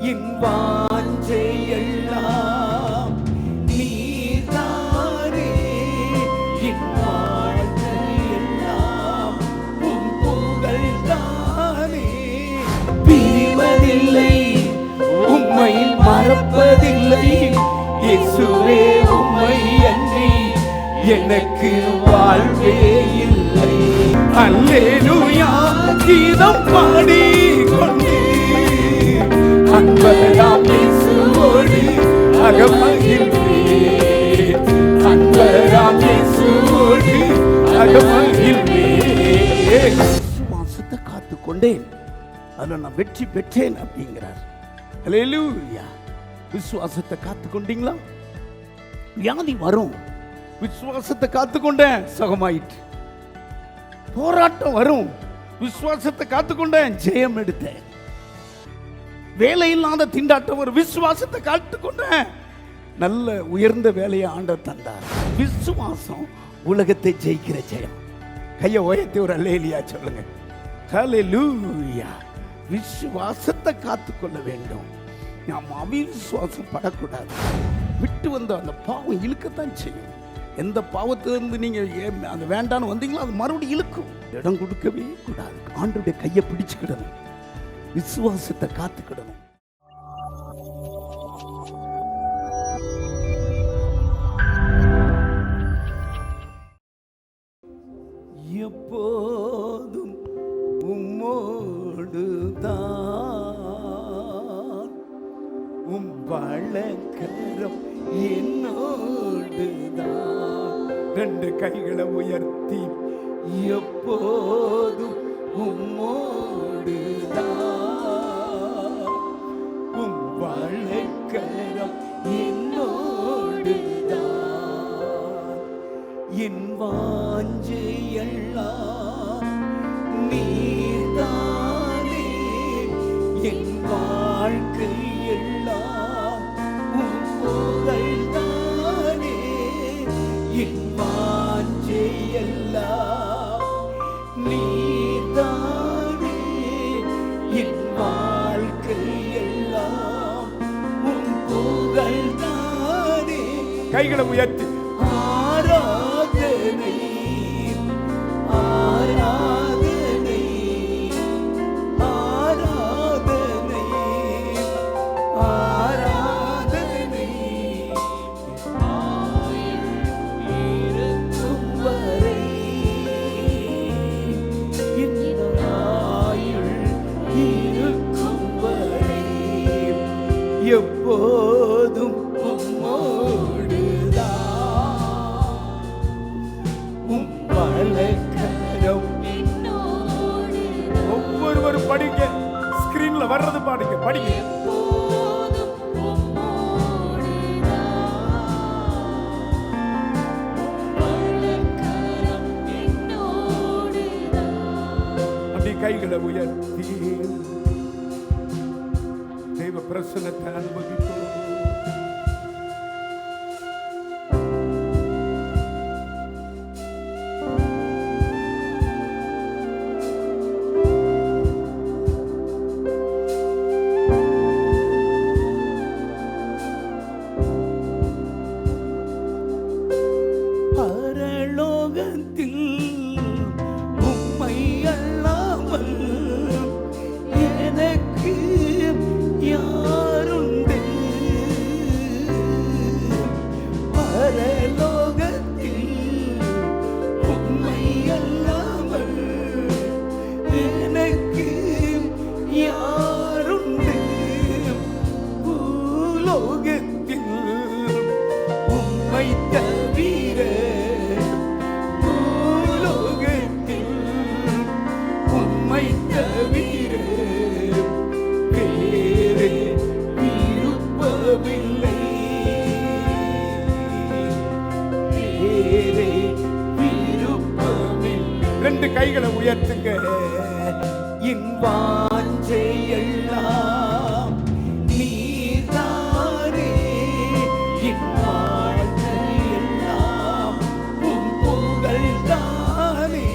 என் வாஞ்சை எல்லாம் நீதானே, என் வாழ்க்கை எல்லாம் உம் புகழ்தானே. பிரிவதில்லை, உம்மை மறப்பதில்லை, இயேசுவே உம்மை அன்றி எனக்கு வாழ்வே இல்லை. அல்லேலூயா கீதம் பாடிக்கொண்டு அன்பராம் இயேசுவோடு அகமகிழ்வேன். அன்பராம் இயேசுவோடு அகமகிழ்வேன். விசுவாசத்தை காத்துக்கொண்டேன், அதில் நான் வெற்றி பெற்றேன் அப்படிங்கிறார். அல்லேலூயா. விசுவாசத்தை காத்துக்கொண்டீங்களா? வியாதி வரும், விசுவாசத்தை காத்துக்கொண்டேன், சுகமாயிட்டு. போராட்டம் வரும், விசுவாசத்தை காத்துக்கொண்டேன், ஜெயம் எடுத்தேன். வேலை இல்லாத திண்டாட்டம் ஒரு விசுவாசத்தை காத்துக்கொண்டேன், நல்ல உயர்ந்த வேலையை ஆண்டவர் தந்தார். விசுவாசம் உலகத்தை ஜெயிக்கிற ஜெயம். கையை உயர்த்தி ஒரு அல்லேலூயா சொல்லுங்க. ஹல்லேலூயா. விசுவாசத்தை காத்துக்கொள்ள வேண்டும். நாம் அவிசுவாசம் படக்கூடாது. விட்டு வந்த அந்த பாவம் இழுக்கத்தான் செய்யும். எந்த பாவத்திலிருந்து நீங்க அந்த வேண்டான்னு வந்தீங்களோ அது மறுபடியும் இழுக்கும். இடம் கொடுக்கவே கூடாது. ஆண்டவருடைய கையை பிடிச்சுக்கிடணும், விசுவாசத்தை காத்துக்கிடணும். எப்போதும் உம்மோடுதான், உம் வழக்கரம் என்னோடுதான். ரெண்டு கைகளை உயர்த்தி எப்போதும் உம்மோடுதான், உம் வழக்கரம் என்னோடுதான். என் வாஞ்சை எல்லாம் நீதானே, என் வாழ்க்கை எல்லாம் உம் புகழ்தானே. என் வாஞ்சை எல்லாம் நீதானே, என் வாழ்க்கை எல்லாம் உம் புகழ்தானே. கைகளை உயர்த்தி ஆராதனை ஆராதனை ஆராதனை ஆராதனை இருக்கும் வரை, இந்த ஆயுள் இருக்கும் வரை எப்போதும் ஒவ்வொருவரும் படிக்க, ஸ்கிரீன்ல வர்றது பாடுங்க, படிங்க. அப்படி கைகளை உயர்த்தி தெய்வ பிரசன்னத்தை அனுபவிப்போம். உம்மை அல்லாமல் எனக்கு யாருண்டு? பரலோகத்தில் உம்மை அல்லாமல் எனக்கு யாருண்டு? பூலோகத்தில் உம்மை தவிர, உம்மை தவிர வேறு விருப்பமில்லை, வேறு விருப்பமில்லை. ரெண்டு கைகளை உயர்த்துங்க. என் வாஞ்சை எல்லாம் நீதானே, என் வாழ்க்கை எல்லாம் உம் புகழ்தானே.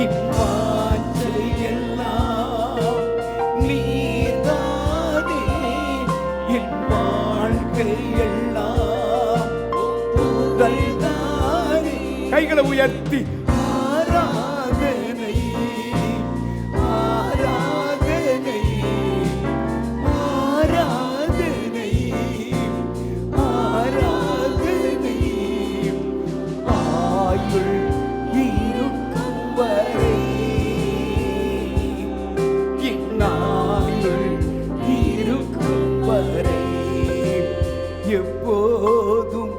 என் வாஞ்சை எல்லாம் நீதானே, கைகளை உயர்த்தி ஆராதனை ஆராதனை ஆராதனை ஆராதனை ஆயுள் இருக்கும் வரை இந்நாயுள் இருக்கும் வரை எப்போதும்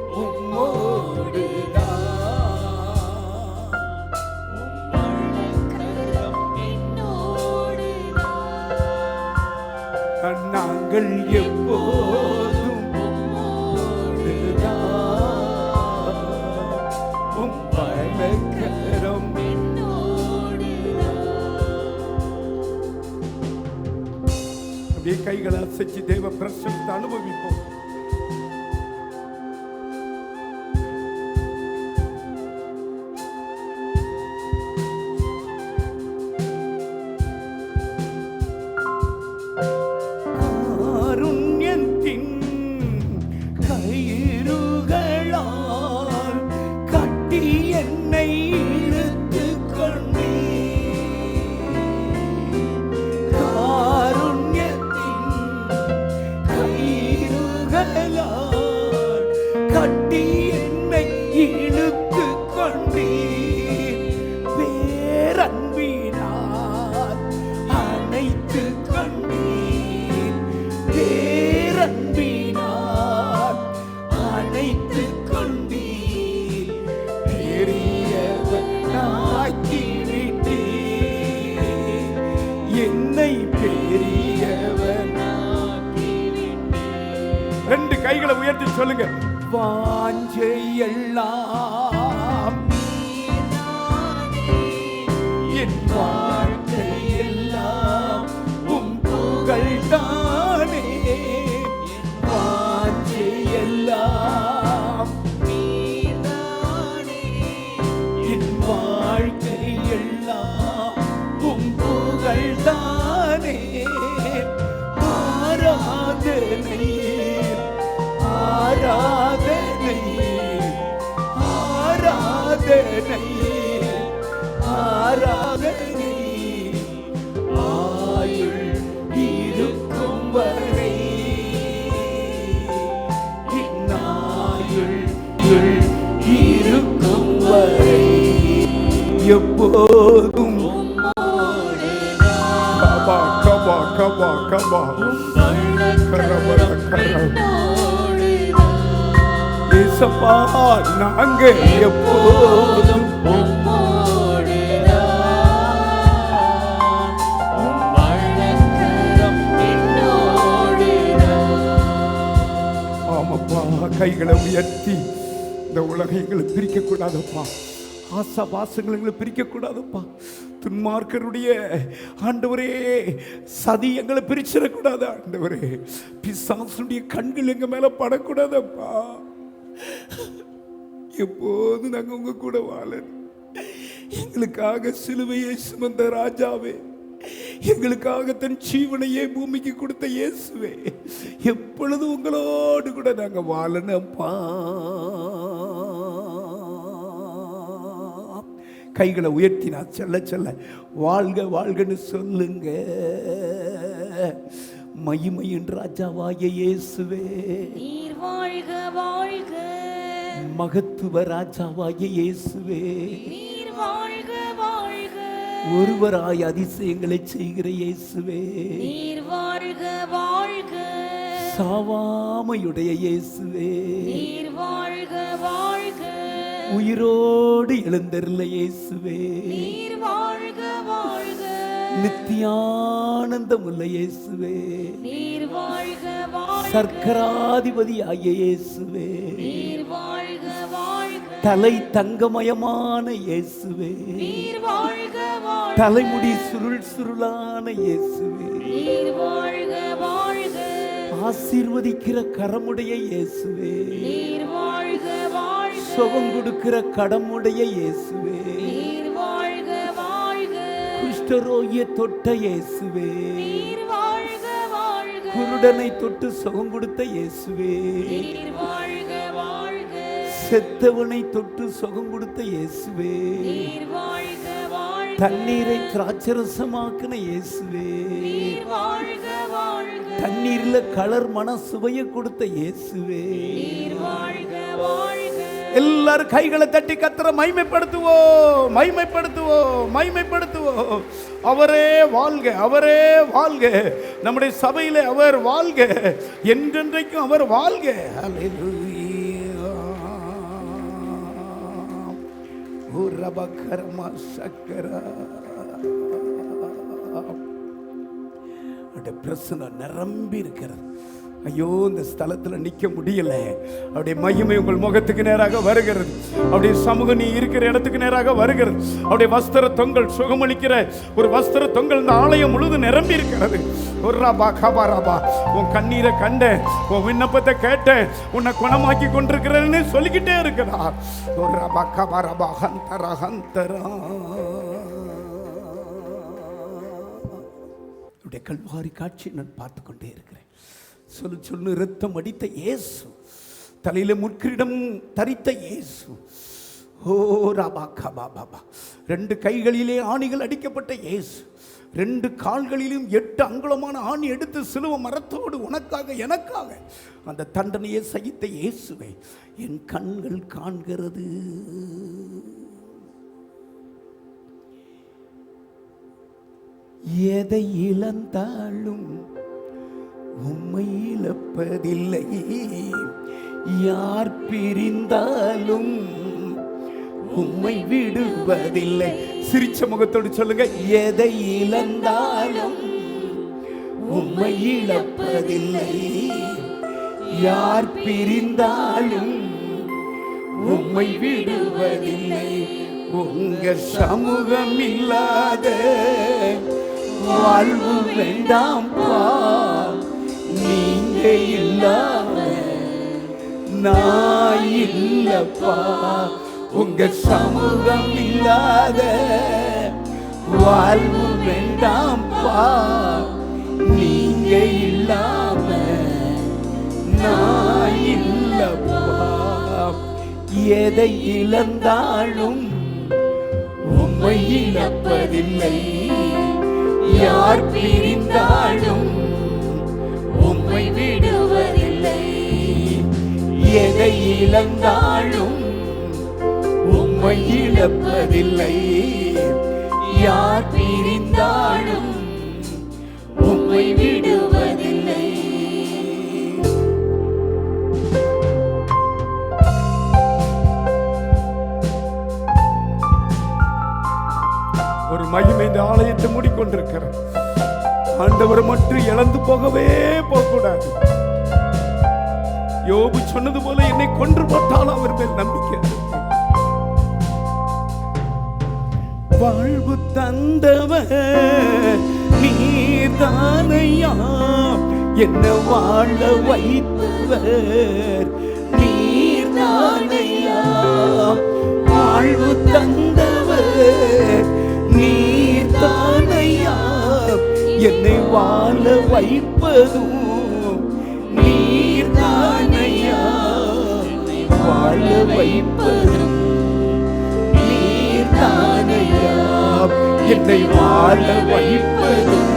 நாங்கள் எப்போதும் வழக்கரம். அப்படியே கைகளை அசைச்சு தேவ பிரசன்னத்தை அனுபவிப்போம். கட்டி என்னை இழுத்து கொண்டீர் பேரன்பினார் அணைத்து கொண்டீர் பேரன்பினார் அணைத்து கொண்டீர் பெரியவனாக்கி விட்டீர் என்னை பெரியவனாக்கி விட்டீர். ரெண்டு கைகளை உயர்த்தி சொல்லுங்க. வாஞ்சையெல்லாம் என் வாழ்க்கையெல்லாம் உம் புகழ்தானே. வாஞ்சையெல்லாம் என் வாழ்க்கையெல்லாம் உம் புகழ்தானே. ஆராதனை ஆராதனை ஆராதனை ஆராதனை ஆயுள் இருக்கும் வரை இந்நாயுள் இருக்கும் வரை எப்போதும் கபா கபா கபா கபா கரவர கரவர ஏசப்பா நாங்க எப்போதும் ஆமாப்பா. கைகளை உயர்த்தி இந்த உலகம் எங்களை பிரிக்க கூடாதப்பா. ஆசாபாசங்கள் எங்களை பிரிக்க கூடாதப்பா. துன்மார்க்கருடைய ஆண்டவரே சதி எங்களை பிரிச்சிடக்கூடாது ஆண்டவரே. பிசாசுடைய கண்கள் எங்க மேல படக்கூடாதப்பா. எப்போது நாங்க உங்க கூட வாழணும். எங்களுக்காக சிலுவையை சுமந்த ராஜாவே, எங்களுக்காக தன் ஜீவனையே பூமிக்கு கொடுத்த இயேசுவே, எப்பொழுது உங்களோடு கூட நாங்க வாழணும்ப்பா. கைகளை உயர்த்தினா செல்ல செல்ல வாழ்க வாழ்கன்னு சொல்லுங்க. மகிமையின் ராஜாவாகிய இயேசுவே நீர் வாழ்க வாழ்க. மகத்துவ ராஜாவாகிய இயேசுவே நீர் வாழ்க வாழ்க. ஒருவராய் அதிசயங்களை செய்கிற இயேசுவே நீர் வாழ்க வாழ்க. சாவாமையுடைய இயேசுவே நீர் வாழ்க வாழ்க. உயிரோடு எழுந்தருள இயேசுவே நீர் வாழ்க வாழ்க. நித்தியானந்தமுள்ள இயேசுவே நீர் வாழ்க வாழ்க. சர்க்கராதிபதி ஆகிய இயேசுவே நீர் வாழ்க வாழ்க. தலை தங்கமயமான இயேசுவே நீர் வாழ்க வாழ்க. தலைமுடி சுருள் சுருளான இயேசுவே நீர் வாழ்க வாழ்க. ஆசீர்வதிக்கிற கரமுடைய இயேசுவே நீர் வாழ்க வாழ்க. சுகம் கொடுக்கிற கடமுடைய இயேசுவே நீர் வாழ்க வாழ்க. குஷ்டரோகிய தொட்ட இயேசுவே நீர் வாழ்க வாழ்க. குருடனை தொட்டு சுகம் கொடுத்த இயேசுவே நீர் வாழ்க வாழ்க. செத்தவனை தொட்டு சுகம் கொடுத்த இயேசுவே, நீர் வாழ்க வாழ்க, தண்ணீரை திராட்சரசமாக்கின இயேசுவே, நீர் வாழ்க வாழ்க, தண்ணீர்ல கலர் மன சுவையை கொடுத்த இயேசுவே, நீர் வாழ்க வாழ்க. எல்லாரும் கைகளை தட்டி கர்த்தரை மகிமைப்படுத்துவோம், மகிமைப்படுத்துவோம், மகிமைப்படுத்துவோம். அவரே வாழ்க, அவரே வாழ்க. நம்முடைய சபையிலே அவர் வாழ்க, என்றென்றைக்கும் அவர் வாழ்க. ஹல்லேலூயா. ஓ ரபகர்மா சக்கரா. அவருடைய பிரசன்னம் நிரம்பி இருக்கிறது. ஐயோ, இந்த ஸ்தலத்தில் நிற்க முடியல. அவருடைய மகிமை உங்கள் முகத்துக்கு நேராக வருகிறது. அவருடைய சமூகம் நீ இருக்கிற இடத்துக்கு நேராக வருகிறது. அவருடைய வஸ்திர தொங்கல், சுகமளிக்கிற ஒரு வஸ்திர தொங்கல் இந்த ஆலயம் முழுவதும் நிரம்பி இருக்கிறது. ஒரு ராபா கபா ராபா, உன் கண்ணீரை கண்டேன், உன் விண்ணப்பத்தை கேட்டேன், உன்னை குணமாக்கி கொண்டிருக்கிறேன்னு சொல்லிக்கிட்டே இருக்கிறார். ஒரு ராபா கபா ராபா ஹந்தரா ஹந்தரா. அவருடைய கல்வாரி காட்சி நான் பார்த்து கொண்டே இருக்கிறேன். சொல்லு சொல்லு இரத்தம் அடித்த இயேசு, தலையில முற்கிரிடம் தரித்த இயேசு. ஓ ராபா கபா பாபா. 2 கைகளிலே ஆணிகள் அடிக்கப்பட்ட இயேசு, 2 கால்களிலும் 8 அங்குலமான ஆணி எடுத்து சிலுவை மரத்தோடு உனக்காக எனக்காக அந்த தண்டனையை சகித்த இயேசுவை என் கண்கள் காண்கிறது. எதை இழந்தாலும் உம்மை இழப்பதில்லை, யார் பிரிந்தாலும் உம்மை விடுவதில்லை. சிரிச்ச முகத்தோடு சொல்லுங்க, எதை இழந்தாலும் உம்மை இழப்பதில்லை, யார் பிரிந்தாலும் உம்மை விடுவதில்லை. உங்க சமூகம் இல்லாத வாழ்வு வேண்டாம்பா, நீங்க இல்லாம நான் இல்லப்பா. உங்க சமூகம் இல்லாத வாழ்வு வேண்டாம்பா, நீங்க இல்லாம நான் இல்லப்பா. எதை இழந்தாலும் உம்மை இழப்பதில்லை, யார் பிரிந்தாலும் உம்மை விடுவதில்லை. எதை இழந்தாலும் உம்மை இழப்பதில்லை, யார் பிரிந்தாலும் உம்மை விடுவதில்லை. ஒரு மகிமை இந்த ஆலயத்தை மூடிக்கொண்டிருக்கிறது. ஆண்டவர் மட்டும் இழந்து போகவே போகக்கூடாது. யோபு சொன்னது போல என்னை கொன்று போட்டாலும் அவர் மேல் நம்பிக்கை. வாழ்வு தந்தவர் நீர்தானையா, என்ன வாழ வைத்தவர் நீர்தானையா. வாழ்வு தந்தவர் நீர்தானையா, என்னை வாழ வைப்பதும் நீர்தானையா. வாழ வைப்பதும் நீர்தானையா, என்னை வாழ வைப்பதும்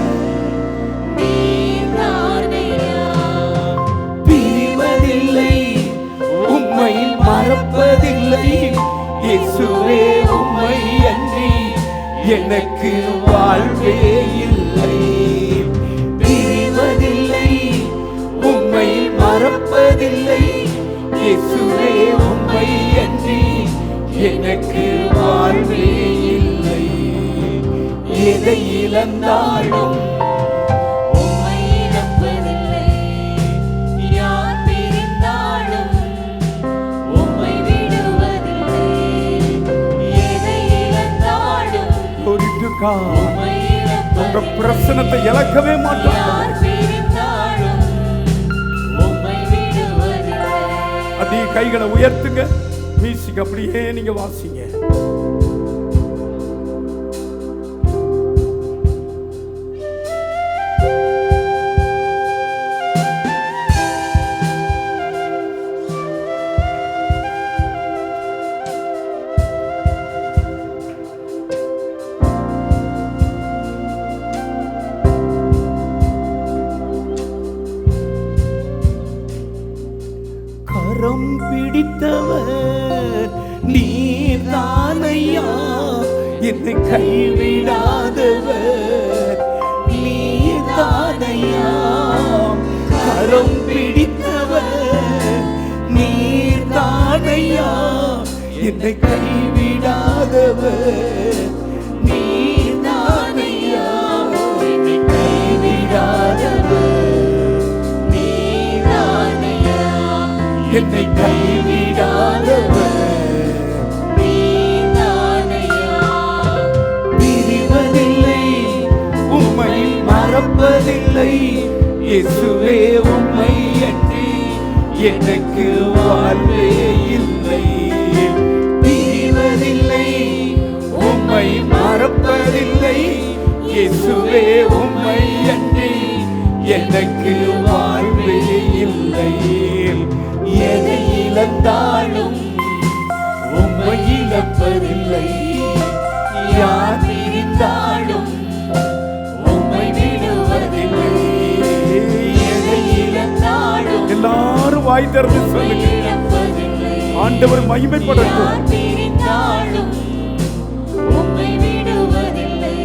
நீர்தானையா. பிரிவதில்லை, உம்மை மறப்பதில்லை இயேசுவே, உம்மை அன்றி எனக்கு வாழ்வே இல்லை. பிரிவதில்லை, உம்மை மறப்பதில்லை இயேசுவே, உம்மை அன்றி எனக்கு வாழ்வே இல்லை. எதை இழந்தாலும் உம்மை இழப்பதில்லை, யார் பிரிந்தாலும் உம்மை விடுவதில்லை. எதை இழந்தாலும் உம்மை இழப்பதில்லை, உங்க பிரசனத்தை இழக்கவே மாட்டோம். யார் பிரிந்தாலும் உம்மை விடுவதில்லை. அப்படியே கைகளை உயர்த்துங்க, மியூசிக் அப்படியே நீங்க வாசிங்க. கரம் பிடித்தவர் நீர்தானையா, என்னை கைவிடாதவர் நீர்தானையா. கரம் பிடித்தவர் நீர்தானையா, என்னை கைவிடாதவர் நீர்தானையா. என்னை கைவிடாதவர் நீதானையா, என்னை கைவிடாதவர் நீதானையா. பிரிவதில்லை, உம்மை மறப்பதில்லை. இயேசுவே உம்மை அன்றி எனக்கு வாழ்வே இல்லை. பிரிவதில்லை, உம்மை மறப்பதில்லை. இயேசுவே உம்மை அன்றி எனக்கு வாழ்வே இல்லை. எதை இழந்தாலும் உம்மை இழப்பதில்லை. யார் பிரிந்தாலும் உம்மை விடுவதில்லை. எதை இழந்தாலும் எல்லாரும் வாய் திறந்து சொல்லுங்க. இழப்பதில்லை. ஆண்டவர் மகிமைப்படட்டும். யார் பிரிந்தாலும் உம்மை விடுவதில்லை.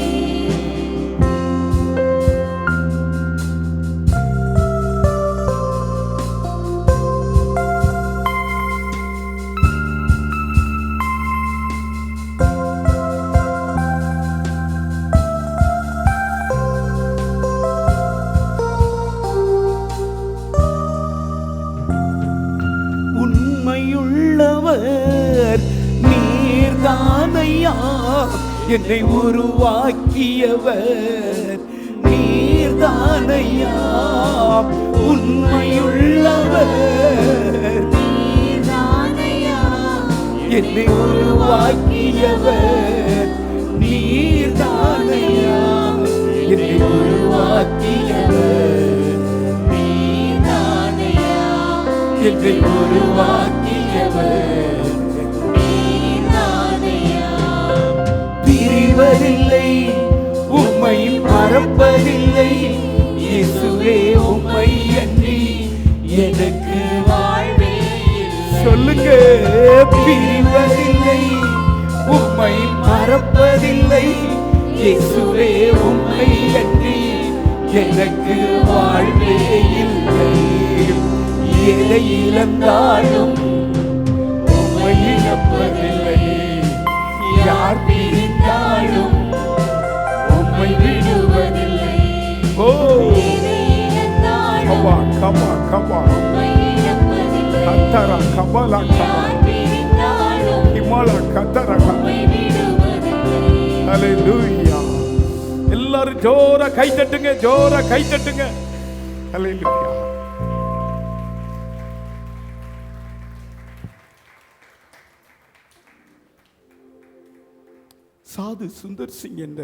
உண்மையுள்ளவர் நீர்தானையா, என்னை உருவாக்கியவர் நீர்தானையா. உண்மையுள்ளவர் நீதானையா, என்னை உருவாக்கியவர் நீர்தானையா. என்னை உருவாக்கியவர் நீதானையா, என்னை உருவாக்கியவர் நீதானையா. பிரிவதில்லை, உம்மை மறப்பதில்லை. இயேசுவே உம்மை அன்றி எனக்கு வாழ்வே இல்லை. சொல்லுங்க. பிரிவதில்லை, உம்மை மறப்பதில்லை. இயேசுவே உம்மை அன்றி எனக்கு வாழ்வே இல்லை. எதை இழந்தாலும் உம்மை இழப்பதில்லை. யார் பிரிந்தாலும் உம்மை விடுவதில்லை. ஓ எதை இழந்தாலும் கமா கமா கமா உம்மை இழப்பதில்லை. கத்தரா கமலா கமா யார் பிரிந்தாலும் இமாலா கத்தரா கமா. உம்மை விடுவதில்லை. ஹல்லேலூயா. எல்லாரும் ஜோரா கை தட்டுங்க, ஜோரா கை தட்டுங்க. ஹல்லேலூயா. சாது சுந்தர் சிங் என்ற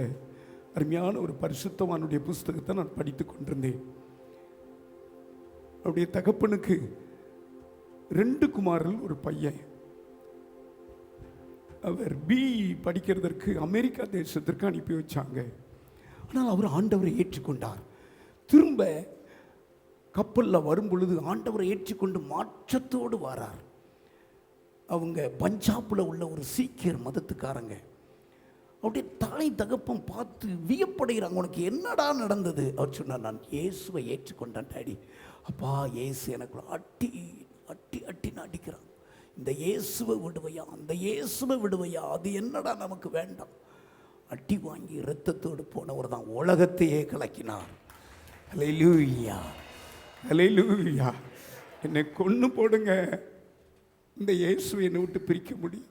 அருமையான ஒரு பரிசுத்தவானுடைய புஸ்தகத்தை நான் படித்துக் கொண்டிருந்தேன். அவருடைய தகப்பனுக்கு 2 குமாரர்கள், ஒரு பையன். அவர் படிக்கிறதற்கு அமெரிக்கா தேசத்திற்கு அனுப்பி வச்சாங்க. ஆனால் அவர் ஆண்டவரை ஏற்றுக்கொண்டார். திரும்ப கப்பலில் வரும் பொழுது ஆண்டவரை ஏற்றுக்கொண்டு மாற்றத்தோடு வரார். அவங்க பஞ்சாபில் உள்ள ஒரு சீக்கியர் மதத்துக்காரங்க. அப்படியே தாய் தகப்பம் பார்த்து வியப்படைகிறாங்க. உனக்கு என்னடா நடந்தது? அவர் சொன்னார், நான் இயேசுவை ஏற்றுக்கொண்டேன் டாடி. அப்பா, இயேசு எனக்கு அட்டி அட்டி அட்டின்னு அடிக்கிறான். இந்த இயேசுவை விடுவையா, அந்த இயேசுவை விடுவையா, அது என்னடா நமக்கு வேண்டாம். அட்டி வாங்கி இரத்தத்தோடு போனவர் தான் உலகத்தையே கலக்கினார். ஹல்லேலூயா, ஹல்லேலூயா. என்னை கொன்னு போடுங்க, இந்த இயேசுவை என்னை விட்டு பிரிக்க முடியும்.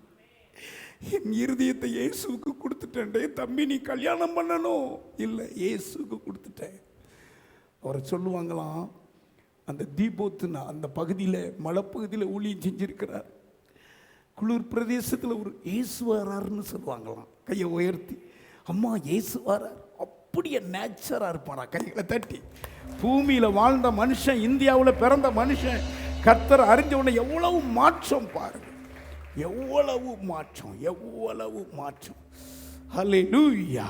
என் இருதயத்தை இயேசுவுக்கு கொடுத்துட்டேன்டே. தம்பி, நீ கல்யாணம் பண்ணணும். இல்லை, இயேசுக்கு கொடுத்துட்டேன். அவரை சொல்லுவாங்களாம், அந்த தீபோத்துனா அந்த பகுதியில், மலைப்பகுதியில் ஊழியம் செஞ்சிருக்கிறார். குளிர் பிரதேசத்தில் ஒரு இயேசு வராருன்னு சொல்லுவாங்களாம். கையை உயர்த்தி, அம்மா இயேசு வரார். அப்படியே நேச்சராக இருப்பானா, கைகளை தட்டி. பூமியில் வாழ்ந்த மனுஷன், இந்தியாவில் பிறந்த மனுஷன், கர்த்தரை அறிஞ்ச உடனே எவ்வளவு மாற்றம் பாருங்க, எவ்வளவு மாற்றம், எவ்வளவு மாற்றம். ஹல்லேலூயா.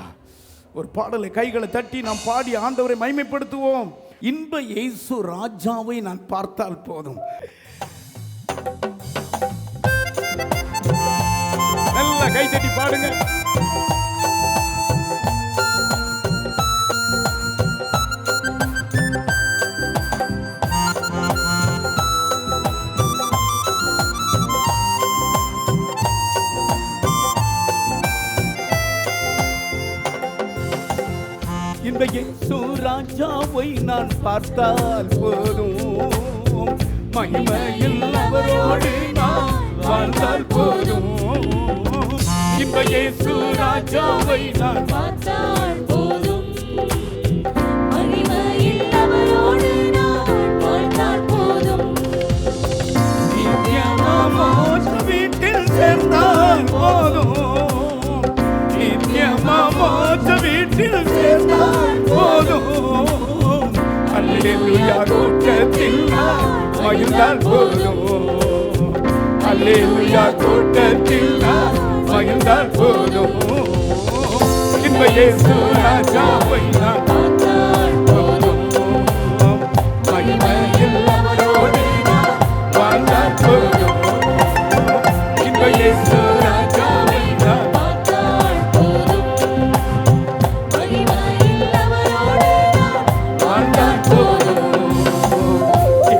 ஒரு பாடலை கைகளை தட்டி நாம் பாடி ஆண்டவரை மகிமைப்படுத்துவோம். இன்ப இயேசு ராஜாவை நான் பார்த்தால் போதும். நல்லா கை தட்டி பாடுங்க. இந்த இயேசு ராஜாவை நான் பார்த்தால் போதும், மகிமையில் அவரோடு நான் வாழ்ந்தால் போதும். இந்த இயேசு ராஜாவை நான் பார்த்தால் போதும், மகிமையில் அவரோடு நான் வாழ்ந்தால் போதும். நித்தியமாமோட்ச வீட்டில் சேர்ந்தால் போதும், நித்தியமாமோட்ச வீட்டில் சேர்ந்தால் போதும். அல்லேலூயா கூட்டத்தில் நான் மகிழ்ந்தால் போதும், அல்லேலூயா கூட்டத்தில் நான் மகிழ்ந்தால் போதும். இந்த இயேசு ராஜாவை நான் பார்த்தால் போதும், மகிமையில் அவரோடு நான் வாழ்ந்தால் போதும். இந்த இயேசு ராஜாவை நான் பார்த்தால் போதும், மகிமையில் அவரோடு நான் வாழ்ந்தால் போதும்.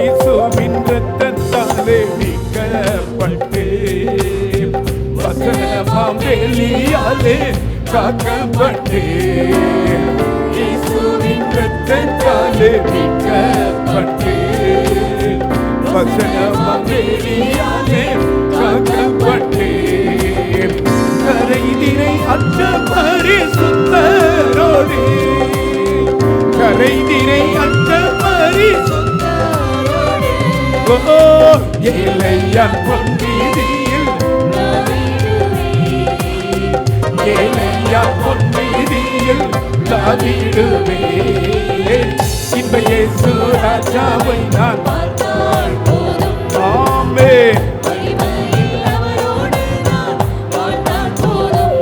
இயேசுவின் இரத்தத்தாலே மீட்கப்பட்டு, வசனமாம் வேலியாலே காக்கப்பட்டு, இயேசுவின் இரத்தத்தாலே மீட்கப்பட்டு, வசனமாம் வேலியாலே காக்கப்பட்டு, கரைதிரை அற்ற பரிசுத்தரோடு, கரைதிரை அற்ற பரிசுத்தரோடு, ஓ ஏழையான் பொன்வீதியில், ஏழையா பொன்வீதியில் தாவிடுவே. இந்த இயேசு ராஜாவை நான் பார்த்தால் போதும், ஆமென். மகிமையில் அவரோடு நான் வாழ்ந்தால் போதும்.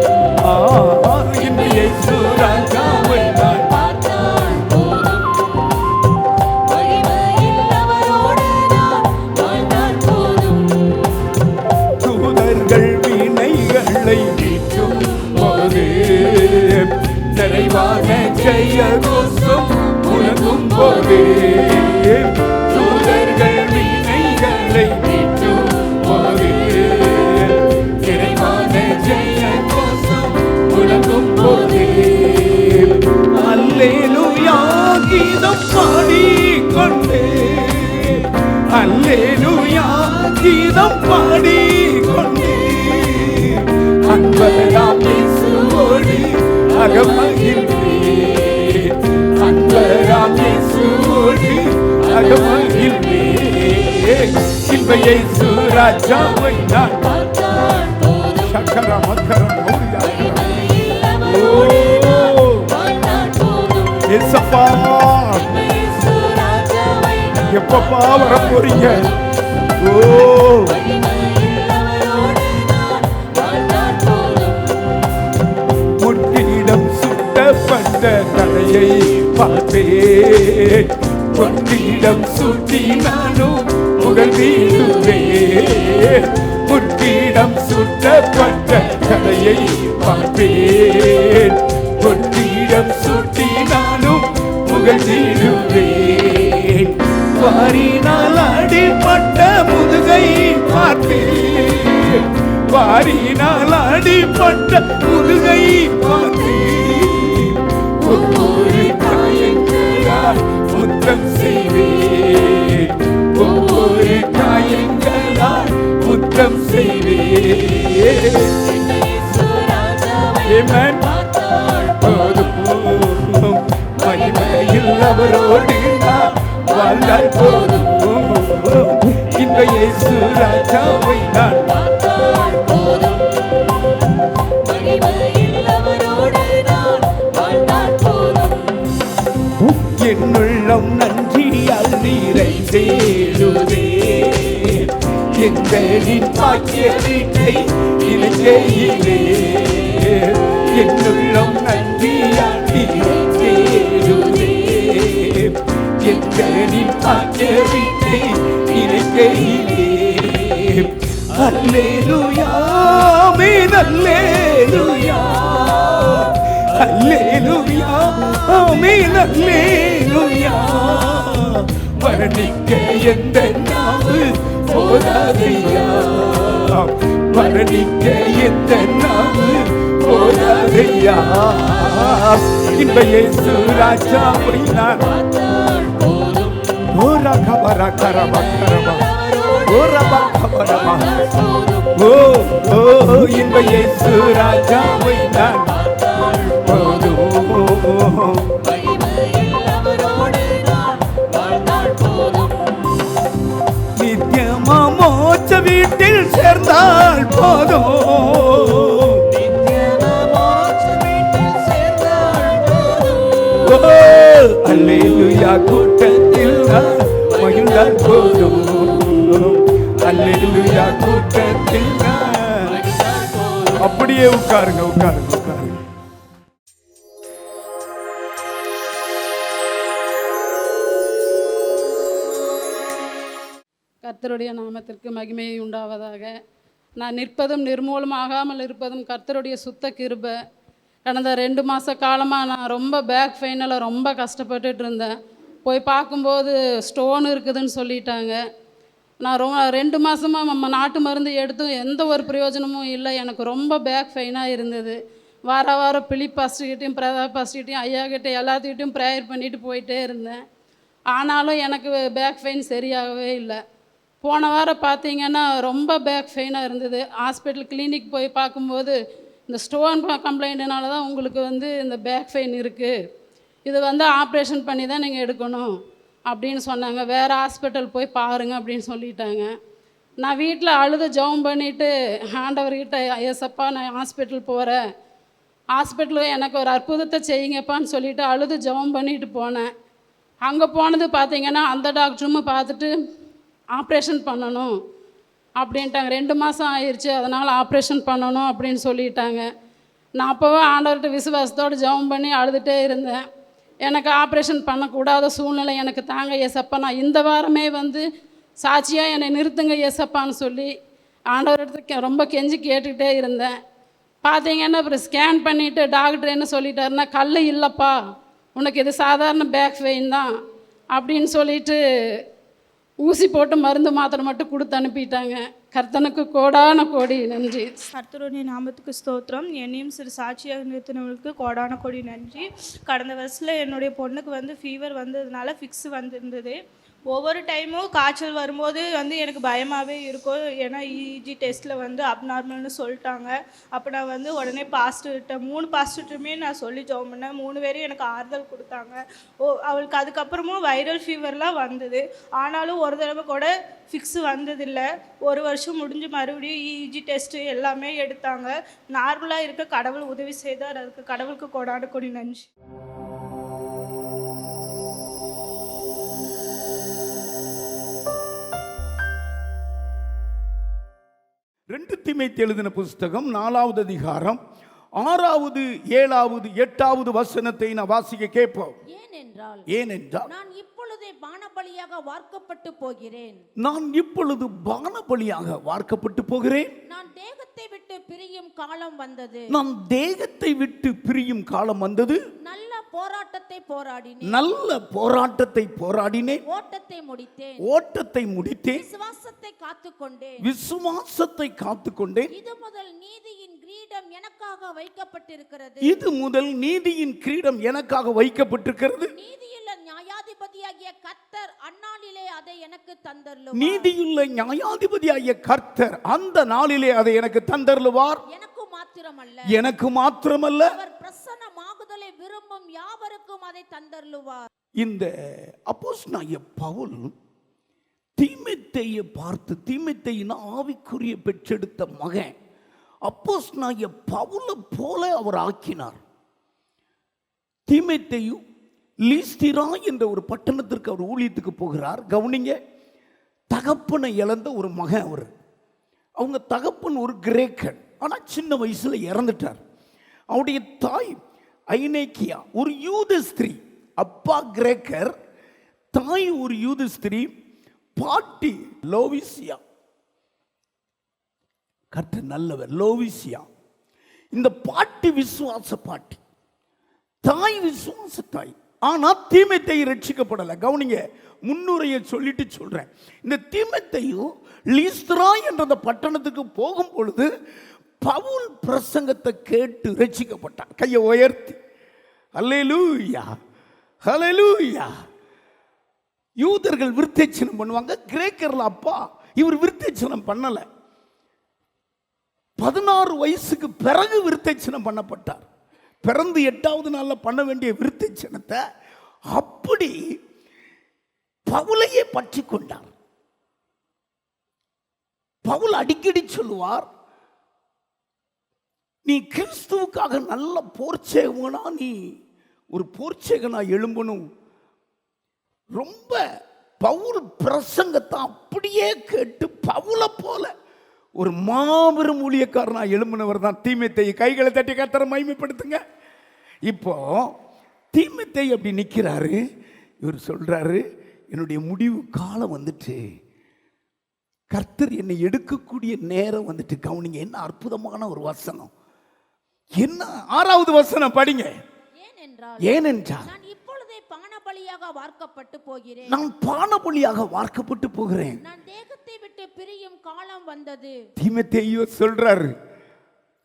இந்த இயேசு ராஜாவை நான் பார்த்தால் போதும், மகிமையில் அவரோடு நான் வாழ்ந்தால் போதும். தூதர்கள் வினைகளை நீக்கும் போது, நிறைவான ஜெய கோஷம் முழங்கும் போது, தூதர்கள் வினைகளை நீக்கும் போது, நிறைவான ஜெய கோஷம் முழங்கும் போது, அல்லேலூயா கீதம் பாடிக்கொண்டே, அல்லேலூயா கீதம் பாடிக்கொண்டே, அன்பராம் இயேசுவோடு அகமகிழ்வே, அன்பராம் இயேசுவோடு அகமகிழ்வே. இந்த இயேசு ராஜாவை நான் பார்த்தால் போதும், சக்கர மக்கரம் மௌரியா. மகிமையில் அவரோடு நான் வாழ்ந்தால் போதும். ஏசப்பா, இயேசு ராஜாவை நான் எப்பப்பா வர போறீங்க? ஓ மகிமையில் அவரோடு நான் வாழ்ந்தால் போதும். முற்றிடம் சுட்டப்பட்ட தலையை பார்த்தேன், பொன்னிடம் சுட்டி நானும் புகழ்ந்திடுவேன். முற்றிடம் சுட்டப்பட்ட தலையை பார்த்தேன், பொன்னிடம் சுட்டி நானும் புகழ்ந்திடுவேன். வாரினால் அடிப்பட்ட முதுகை பார்த்தேன், வாரினால் அடிப்பட்ட முதுகை பார்த்தேன். ஒவ்வொரு காயங்களால் முத்தம் செய்வேன், ஒவ்வொரு காயங்களால் முத்தம் செய்வேன். இயேசு ராஜாவை Amen. பார்த்தால் போதும், மகிமையில் அவரோடு நான் வாழ்ந்தால் போதும். இந்த இயேசு ராஜாவை நான் பார்த்தால் போதும், மகிமையில் அவரோடு நான் வாழ்ந்தால் போதும். என்னுள்ளம் நன்றியால் நீரை சேருதே, எங்களின் பாக்கிய வீட்டை இணைக்கையிலே. என்னுள்ளம் நன்றியால் நீரை சேருதே, எங்களின் பாக்கிய வீட்டை இணைக்கையிலே. அல்லேலூயா ஆமென் அல்லேலூயா அல்லேலூயா ஆமென் அல்லேலூயா மரணிக்க எந்த நாவு போதாதையா மரணிக்க எந்த நாவு போதாதையா இன்ப இயேசு ராஜாவை நான் ஓரா கபரா கரபா கரபா ஓரா கபரபா ஓ ஓ இன்ப இயேசு ராஜாவை நான் நித்தியமா மோட்ச வீட்டில் சேர்ந்தால் போதும் அல்லேலூயா கூட்டத்தில் மகிழ்ந்தால் போதும் அல்லேலூயா கூட்டத்தில் அப்படியே உட்காருங்க உட்காருங்க உட்காருங்க. கர்த்தருடைய நாமத்திற்கு மகிமை உண்டாவதாக. நான் நிற்பதும் நிர்மூலமாகாமல் இருப்பதும் கர்த்தருடைய சுத்த கிருபை. கடந்த 2 மாத காலமாக நான் ரொம்ப பேக் பெயினில் ரொம்ப கஷ்டப்பட்டுட்டு இருந்தேன். போய் பார்க்கும்போது ஸ்டோன் இருக்குதுன்னு சொல்லிட்டாங்க. நான் 2 மாதமாக நம்ம நாட்டு மருந்து எடுத்தும் எந்த ஒரு பிரயோஜனமும் இல்லை. எனக்கு ரொம்ப பேக் பெயினாக இருந்தது. வாரம் பிலிப் பாஸ்டர்கிட்டையும் பிரதாப் பாஸ்டர்கிட்டையும் ஐயாக்கிட்ட எல்லாத்துக்கிட்டையும் ப்ரேயர் பண்ணிட்டு போயிட்டே இருந்தேன். ஆனாலும் எனக்கு பேக் பெயின் சரியாகவே இல்லை. போன வாரம் பார்த்தீங்கன்னா ரொம்ப பேக் பெயினாக இருந்தது. ஹாஸ்பிட்டல் கிளினிக் போய் பார்க்கும்போது இந்த ஸ்டோன் கம்ப்ளைண்ட்னால தான் உங்களுக்கு இந்த பேக் பெயின் இருக்குது, இது ஆப்ரேஷன் பண்ணி தான் நீங்கள் எடுக்கணும் அப்படின்னு சொன்னாங்க. வேறு ஹாஸ்பிட்டல் போய் பாருங்க அப்படின்னு சொல்லிட்டாங்க. நான் வீட்டில் அழுது ஜெபம் பண்ணிவிட்டு ஆண்டவர்கிட்ட ஏசப்பா நான் ஹாஸ்பிட்டல் போகிறேன், ஹாஸ்பிட்டலில் எனக்கு ஒரு அற்புதத்தை செய்யுங்கப்பான்னு சொல்லிவிட்டு அழுது ஜெபம் பண்ணிட்டு போனேன். அங்கே போனது பார்த்தீங்கன்னா அந்த டாக்டரும் பார்த்துட்டு ஆப்ரேஷன் பண்ணணும் அப்படின்ட்டாங்க. 2 மாதம் ஆயிடுச்சு, அதனால் ஆப்ரேஷன் பண்ணணும் அப்படின்னு சொல்லிட்டாங்க. நான் அப்போவே ஆண்டவர்கிட்ட விசுவாசத்தோடு ஜெபம் பண்ணி அழுதுகிட்டே இருந்தேன். எனக்கு ஆப்ரேஷன் பண்ணக்கூடாத சூழ்நிலை எனக்கு தாங்க ஏசப்பா, நான் இந்த வாரமே சாட்சியாக என்னை நிறுத்துங்க ஏசப்பான்னு சொல்லி ஆண்டவர்கிட்ட ரொம்ப கெஞ்சி கேட்டுக்கிட்டே இருந்தேன். பார்த்தீங்கன்னா அப்புறம் ஸ்கேன் பண்ணிவிட்டு டாக்டர் என்ன சொல்லிட்டாருன்னா, கல் இல்லைப்பா, உனக்கு இது சாதாரண பேக் பெயின் தான் அப்படின்னு சொல்லிட்டு ஊசி போட்டு மருந்து மாத்திரை மட்டும் கொடுத்து அனுப்பிட்டாங்க. கர்த்தனுக்கு கோடான கோடி நன்றி. கர்த்தருடைய நாமத்துக்கு ஸ்தோத்திரம். என்னையும் சிறு சாட்சியாக நிறுத்தினவர்களுக்கு கோடான கோடி நன்றி. கடந்த வருஷத்தில் என்னுடைய பொண்ணுக்கு ஃபீவர் வந்ததுனால ஃபிக்ஸ் வந்திருந்தது. ஒவ்வொரு டைமும் காய்ச்சல் வரும்போது எனக்கு பயமாகவே இருக்கும். ஏன்னா இஜி டெஸ்ட்டில் அப்நார்மல்னு சொல்லிட்டாங்க. அப்போ நான் உடனே பாஸ்டர்கிட்ட 3 பாஸ்டர்கிட்டமே நான் சொல்லி ஜெபம் பண்ணேன். 3 பேரும் எனக்கு ஆறுதல் கொடுத்தாங்க. அவளுக்கு அதுக்கப்புறமும் வைரல் ஃபீவர்லாம் வந்தது. ஆனாலும் ஒரு தடவை கூட ஃபிக்ஸ் வந்ததில்லை. 1 வருஷம் முடிஞ்சு மறுபடியும் இஜி டெஸ்ட்டு எல்லாமே எடுத்தாங்க. நார்மலாக இருக்க கடவுள் உதவி செய்தார். அதுக்கு கடவுளுக்கு கோடான கோடி நன்றி. 2 தீமோத்தேயு எழுதின புஸ்தகம் 4வது அதிகாரம் 6வது 7வது 8வது வசனத்தை நான் வாசிக்க கேட்போம். ஏனென்றால் நான் இப்பொழுதே பானபலியாக வார்க்கப்பட்டு போகிறேன். நான் இப்பொழுது பானபலியாக வார்க்கப்பட்டு போகிறேன். நான் தேகத்தை விட்டு பிரியும் காலம் வந்தது. நான் தேகத்தை விட்டு பிரியும் காலம் வந்தது. நல்ல போராட்டத்தை போராடினேன். நல்ல போராட்டத்தை போராடினேன். ஓட்டத்தை முடித்தேன். ஓட்டத்தை முடித்தேன். விசுவாசத்தை காத்துக்கொண்டேன். விசுவாசத்தை காத்துக்கொண்டேன். இது முதல் நீதியின் கிரீடம் எனக்காக வைக்கப்பட்டிருக்கிறது. இது முதல் நீதியின் கிரீடம் எனக்காக வைக்கப்பட்டிருக்கிறது. நீதியுள்ள நியாயாதிபதியாகிய கர்த்தர் அந்நாளிலே அதை எனக்கு தந்தருளுவார். நீதியுள்ள நியாயாதிபதியாகிய கர்த்தர் அந்த நாளிலே அதை எனக்கு தந்தருளுவார். எனக்கு மாத்திரமல்ல அவர் பிரசன்னமாகுதலை விரும்பும் யாவருக்கும் அதை தந்தருளுவார். இந்த அப்போஸ்தலனாகிய பவுல் தீமோத்தேயுவை பார்த்து, தீமோத்தேயுனா ஆவிக்குரிய பெற்றெடுத்த மகன், அப்போஸ்தலனாகிய பவுலை போல அவர் ஆக்கினார். தீமோத்தேயு லீஸ்திரா என்ற ஒரு பட்டணத்திற்கு அவர் ஊழியத்துக்கு போகிறார். கவனிங்க, தகப்பனை இழந்த ஒரு மகன் அவர். அவங்க தகப்பன் ஒரு கிரேக்கன், ஆனால் சின்ன வயசுல இறந்துட்டார். அவருடைய தாய் ஐனேக்கியா ஒரு யூத ஸ்திரீ. அப்பா கிரேக்கர், தாய் ஒரு யூத ஸ்திரீ, பாட்டி லோவிசியா. கர்த்தர் நல்லவர். லோவிசியா, இந்த பாட்டி விசுவாச பாட்டி, தாய் விசுவாச தாய். ஆனா தீமேத்தேயு ரட்சிக்கப்படலை. கவனிங்க, முன்னுரையை சொல்லிட்டு சொல்றேன். இந்த தீமேத்தேயு லீஸ்திரா என்ற அந்த பட்டணத்துக்கு போகும் பொழுது பவுல் பிரசங்கத்தை கேட்டு ரட்சிக்கப்பட்டார். கையை உயர்த்தி அல்லேலூயா, ஹல்லேலூயா. யூதர்கள் விருத்தேச்சனம் பண்ணுவாங்க, கிரேக்கர்ல அப்பா இவர் விருத்தேச்சனம் பண்ணல. 16 வயசுக்கு பிறகு விருத்தேச்சனம் பண்ணப்பட்டார். பிறந்து 8வது நாள்ல பண்ண வேண்டிய விருத்தேச்சனத்தை அப்படி பவுலையே பற்றி கொண்டார். பவுல் அடிக்கடி சொல்லுவார், நீ கிறிஸ்துவுக்காக நல்ல போர்ச்சேகனா, நீ ஒரு போர்ச்சேகனா எழும்பணும். ரொம்ப பவுல் பிரசங்கத்தை அப்படியே கேட்டு பவுலை போல ஒரு மாபெரும் ஊழியக்காரனா எழும்பினவர் தான் தீமேத்தேயு. கைகளை தட்டி கர்த்தரை மகிமைப்படுத்துங்க. இப்போ தீமேத்தேயு அப்படி நிற்கிறாரு. இவர் சொல்றாரு, என்னுடைய முடிவு காலம் வந்துட்டு, கர்த்தர் என்னை எடுக்கக்கூடிய நேரம் வந்துட்டு. கவனிங்க, என்ன அற்புதமான ஒரு வசனம். என்ன 6வது வசனம் படிங்க. ஏனென்றால் நான் இப்பொழுதே பானபலியாக வார்க்கப்பட்டு போகிறேன். நான் பானபலியாக வார்க்கப்பட்டு போகிறேன். நான் தேகத்தை விட்டு பிரியும் காலம் வந்தது. தீமேத்தேயு சொல்றாரு,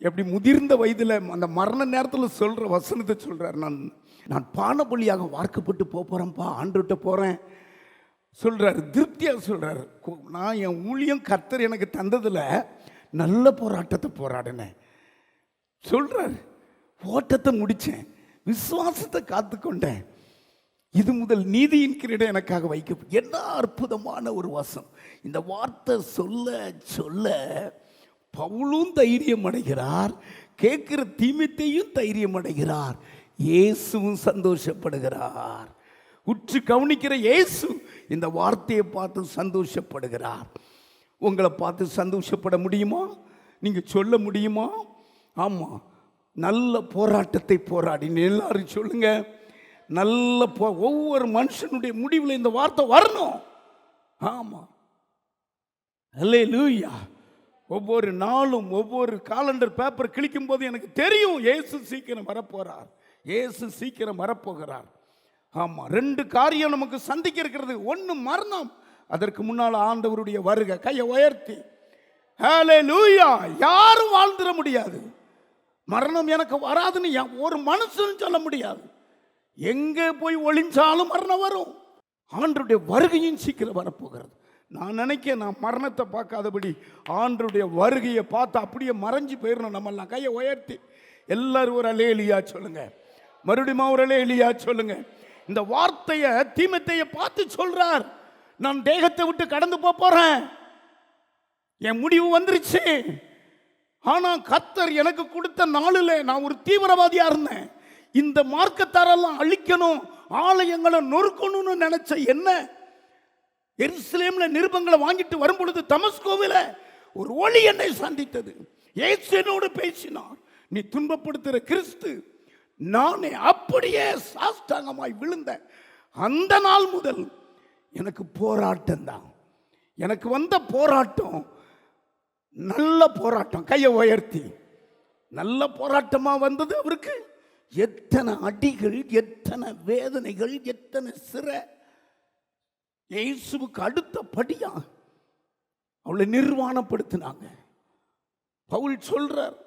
எப்படி முதிர்ந்த வயதுல அந்த மரண நேரத்தில் சொல்ற வசனத்தை சொல்றாரு. நான் பானபலியாக வார்க்கப்பட்டு போறேன்ப்பா, ஆண்டுகிட்ட போறேன் சொல்றாரு. திருப்தியா சொல்றாரு, நான் என் ஊழியம் கர்த்தர் எனக்கு தந்ததுல நல்ல போராட்டத்தை போராடினேன் சொல்றாரு. ஓட்டத்தை முடிச்சேன், விசுவாசத்தை காத்துக்கொண்டேன், இது முதல் நீதியின் கிரீடம் எனக்காக வைக்கப்படும். என்ன அற்புதமான ஒரு வசனம். இந்த வார்த்தை சொல்ல சொல்ல பவுலும் தைரியம் அடைகிறார், கேட்கிற தீமேத்தேயும் தைரியம் அடைகிறார், இயேசுவும் சந்தோஷப்படுகிறார். உற்று கவனிக்கிற இயேசு இந்த வார்த்தையை பார்த்து சந்தோஷப்படுகிறார். உங்களை பார்த்து சந்தோஷப்பட முடியுமா? நீங்க சொல்ல முடியுமா? ஆமா, நல்ல போராட்டத்தை போராடின. எல்லாரும் சொல்லுங்க, நல்ல ஒவ்வொரு மனுஷனுடைய முடிவில் இந்த வார்த்தை வரணும். ஆமா, அல்லேலூயா. ஒவ்வொரு நாளும் ஒவ்வொரு காலண்டர் பேப்பர் கிழிக்கும் போது எனக்கு தெரியும் இயேசு சீக்கிரம் வரப்போறார், இயேசு சீக்கிரம் வரப்போகிறார். ஆமா, 2 காரியம் நமக்கு சந்திக்க இருக்கிறது. 1 மரணம், அதற்கு முன்னால் ஆண்டவருடைய வருகை. கையை உயர்த்தி ஹல்லேலூயா. யாரும் வாழ்ந்துட முடியாது. மரணம் எனக்கு வராதுன்னு ஒரு மனுஷன் சொல்ல முடியாது. எங்கே போய் ஒளிஞ்சாலும் மரணம் வரும். ஆண்டவருடைய வருகையும் சீக்கிரம் வரப்போகிறது. நான் நினைக்கிறேன், நான் மரணத்தை பார்க்காதபடி ஆண்டவருடைய வருகையை பார்த்து அப்படியே மறைஞ்சு போயிடணும் நம்மெல்லாம். கையை உயர்த்தி எல்லாரும் ஒரு அல்லேலூயா சொல்லுங்க. மறுபடியும் ஒரு அல்லேலூயா சொல்லுங்க. இந்த வார்த்தையை தீமேத்தேயை பார்த்து சொல்றார், நான் தேகத்தை விட்டு கடந்து போறேன், என் முடிவு வந்துருச்சு. ஆனா கர்த்தர் எனக்கு கொடுத்த நாளில் நான் ஒரு தீவிரவாதியா இருந்தேன். இந்த மார்க்கத்தாரெல்லாம் அழிக்கணும், ஆலயங்களை நொறுக்கணும்னு நினைச்ச என்ன, எருசலேம்ல நிருபங்களை வாங்கிட்டு வரும் பொழுது தமஸ்கோவில ஒரு ஒளி என்னை சந்தித்தது. இயேசு என்னோடு பேசினார், நீ துன்பப்படுத்துகிற கிறிஸ்து. நானே அப்படியே சாஷ்டாங்கமாய் விழுந்தேன். அந்த நாள் முதல் எனக்கு போராட்டம் தான். எனக்கு வந்த போராட்டம் நல்ல போராட்டம். கையை உயர்த்தி நல்ல போராட்டமா வந்தது அவருக்கு. எத்தனை அடிகள், எத்தனை வேதனைகள், எத்தனை சிறை. இயேசுவுக்கு அடுத்தபடியா அவளை நிர்வாணப்படுத்தினாங்க. பவுல் சொல்றார்,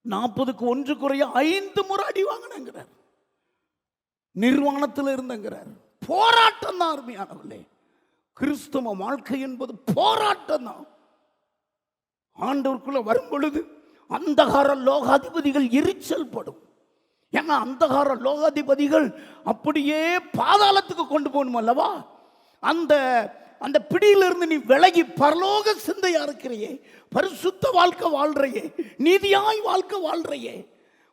40க்கு 1 குறைய 5 முறை அடி வாங்கினாங்கிறார். நிர்வாணத்தில் இருந்தங்கிறார். போராட்டம் தான் அருமையானவர்களே. கிறிஸ்தவ வாழ்க்கை என்பது போராட்டம் தான். ஆண்டவருக்குள்ள வரும் பொழுது அந்தகார லோகாதிபதிகள் எரிச்சல் படும். ஏன்னா அந்தகார லோகாதிபதிகள் அப்படியே பாதாளத்துக்கு கொண்டு போகணும் அல்லவா. அந்த அந்த பிடியிலிருந்து நீ விலகி பரலோக சிந்தையா இருக்கிறையே, பரிசுத்த வாழ்க்கை வாழ்றையே, நீதியாய் வாழ்க்கை வாழ்றையே,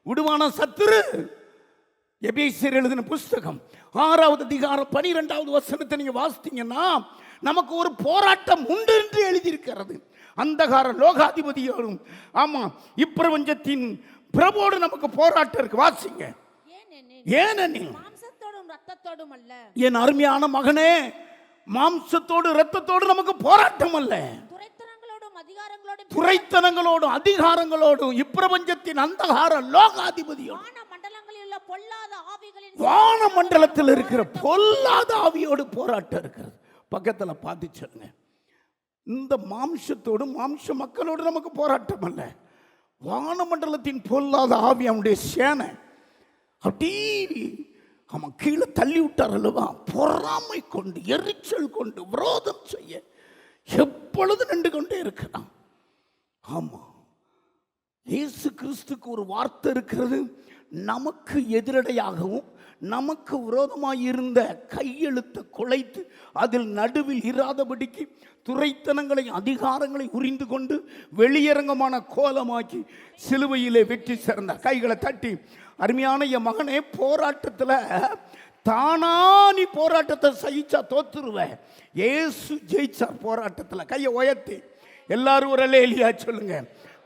விடுவான சத்துரு. எபேசியர் எழுதின புஸ்தகம் 6வது அதிகாரம் 12வது வசனத்தை நீங்க வாசித்தீங்கன்னா, நமக்கு ஒரு போராட்டம் உண்டு என்று எழுதியிருக்கிறது. அந்தகார லோகாதிபதியோடும் ஆமா இப்பிரபஞ்சத்தின் பிரபோடு நமக்கு போராட்டம் இருக்கு. வாசிங்க. ஏனெனில் மாம்சத்தோடும் இரத்தத்தோடும் அல்ல. என் அருமையான மகனே, மாம்சத்தோடு இரத்தத்தோடு நமக்கு போராட்டம் அல்ல. துரைத்தனங்களோடும் அதிகாரங்களோடும் துரைத்தனங்களோடும் அதிகாரங்களோடும் இப்பிரபஞ்சத்தின் அந்தகார லோகாதிபதியோடு வான மண்டலங்களில் உள்ள பொல்லாத ஆவிகளின் வான மண்டலத்தில் இருக்கிற பொல்லாத ஆவியோடு போராட்டம் இருக்கிறது. பக்கத்துல பார்த்து சொல்லுங்க, இந்த மாம்சத்தோடு மாம்ச மக்களோடு நமக்கு போராட்டம் அல்ல. வான மண்டலத்தின் பொல்லாத ஆவி அவனுடைய சேனை அப்படி அவன் கீழே தள்ளி விட்டார் அல்லவா, பொறாமை கொண்டு எரிச்சல் கொண்டு விரோதம் செய்ய எப்பொழுது நின்று கொண்டே இருக்கிறான். ஆமா, இயேசு கிறிஸ்துக்கு ஒரு வார்த்தை இருக்கிறது, நமக்கு எதிரடையாகவும் நமக்கு விரோதமாய் இருந்த கையெழுத்தை குலைத்து அதில் நடுவில் இராதபடிக்கு துரைத்தனங்களை அதிகாரங்களை உரிந்து கொண்டு வெளியரங்கமான கோலமாக்கி சிலுவையிலே வெற்றி சேர்ந்தார். கைகளை தட்டி, அருமையான என் மகனே, போராட்டத்தில் தானா நீ போராட்டத்தை சகிச்சா தோத்துருவ. இயேசு ஜெயிச்சார் போராட்டத்தில். கையை உயர்த்தி எல்லாரும் ஒரு அல்லேலூயா சொல்லுங்க.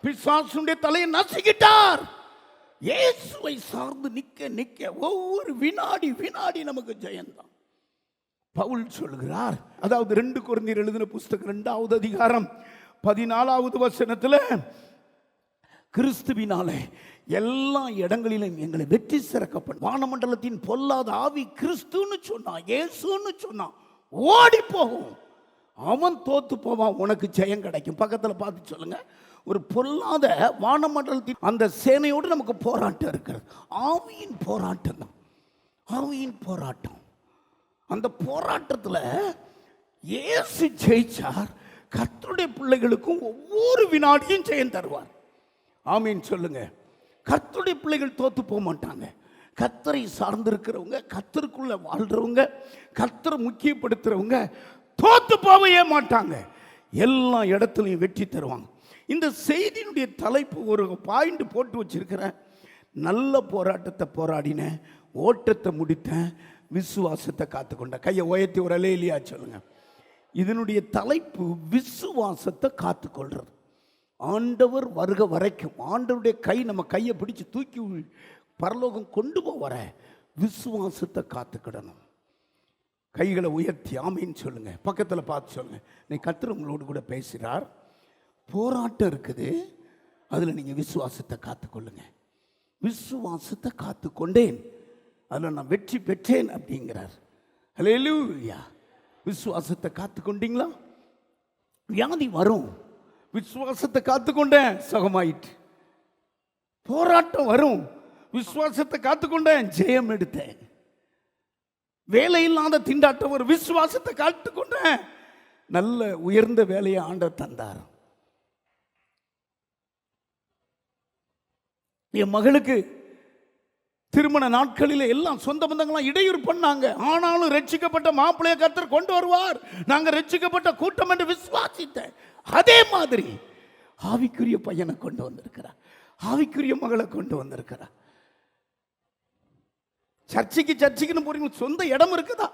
பிசாசுடைய தலையை நசுக்கிட்டார். இயேசுவை சார்ந்து நிக்க நிக்க ஒவ்வொரு வினாடி வினாடி நமக்கு ஜெயந்தான். பவுல் சொல்கிறார், அதாவது 2 கொரிந்தியர் எழுதின புஸ்தகம் 2வது அதிகாரம் 14வது வசனத்தில், கிறிஸ்துவினாலே எல்லா இடங்களிலும் எங்களை வெற்றி சிறக்கப்படும். வானமண்டலத்தின் பொல்லாத ஆவி கிறிஸ்துன்னு சொன்னா, இயேசுன்னு சொன்னா ஓடி போகும், அவன் தோத்து போவான், உனக்கு ஜெயம் கிடைக்கும். பக்கத்தில் பார்த்து சொல்லுங்க, ஒரு பொல்லாத வானமண்டலத்தின் அந்த சேனையோடு நமக்கு போராட்டம் இருக்கிறது. ஆவியின் போராட்டம் தான், ஆவியின் போராட்டம். அந்த போராட்டத்தில் இயேசு ஜெயிச்சார். கர்த்தருடைய பிள்ளைகளுக்கும் ஒவ்வொரு வினாடியும் ஜெயம் தருவார். ஆமீன் சொல்லுங்க. கர்த்தருடைய பிள்ளைகள் தோத்து போக மாட்டாங்க. கர்த்தரை சார்ந்திருக்கிறவங்க, கர்த்தருக்குள்ள வாழ்றவங்க, கர்த்தரை முக்கியப்படுத்துறவங்க தோத்து போகவே மாட்டாங்க. எல்லா இடத்துலையும் வெற்றி தருவாங்க. இந்த செய்தியினுடைய தலைப்பு ஒரு பாயிண்ட் போட்டு வச்சிருக்கிறேன். நல்ல போராட்டத்தை போராடினேன், ஓட்டத்தை முடித்தேன், விசுவாசத்தை காத்துக்கொண்ட. கையை உயர்த்தி ஒரு அல்லேலூயா சொல்லுங்க. இதனுடைய தலைப்பு விசுவாசத்தை காத்துக்கொள்றது. ஆண்டவர் வருக வரைக்கும் ஆண்டவருடைய கை நம்ம கையை பிடிச்சு தூக்கி பரலோகம் கொண்டு போகிற விசுவாசத்தை காத்துக்கிடணும். கைகளை உயர்த்தி ஆமீன் சொல்லுங்க. பக்கத்தில் பார்த்து சொல்லுங்க, நீ கர்த்தர் உங்களோடு கூட பேசுகிறார். போராட்டம் இருக்குது, அதில் நீங்கள் விசுவாசத்தை காத்துக்கொள்ளுங்க. விசுவாசத்தை காத்துக்கொண்டேன், அதில் நான் வெற்றி பெற்றேன் அப்படிங்கிறார். அல்லேலூயா. விசுவாசத்தை காத்துக்கொண்டீங்களா? வியாதி வரும், விசுவாசத்தை காத்துக்கொண்டேன், சுகமாயிட்டு. போராட்டம் வரும், விசுவாசத்தை காத்துக்கொண்டேன், ஜெயம் எடுத்தேன். வேலை இல்லாத திண்டாட்டம் ஒரு விசுவாசத்தை காத்துக்கொண்டேன், நல்ல உயர்ந்த வேலையை ஆண்டவர் தந்தார். என் மகளுக்கு திருமண நாட்களில் எல்லாம் சொந்த பந்தங்களாம் இடையூறு பண்ணாங்க. ஆனாலும் ரட்சிக்கப்பட்ட மாப்பிள்ளைய கர்த்தர் கொண்டு வருவார், நாங்கள் ரட்சிக்கப்பட்ட கூட்டம் என்று விசுவாசித்தேன். அதே மாதிரி ஆவிக்குரிய பையனை கொண்டு வந்திருக்கிறார், ஆவிக்குரிய மகளை கொண்டு வந்திருக்கிறார். சர்ச்சைக்குன்னு போறீங்க, சொந்த இடம் இருக்குதா?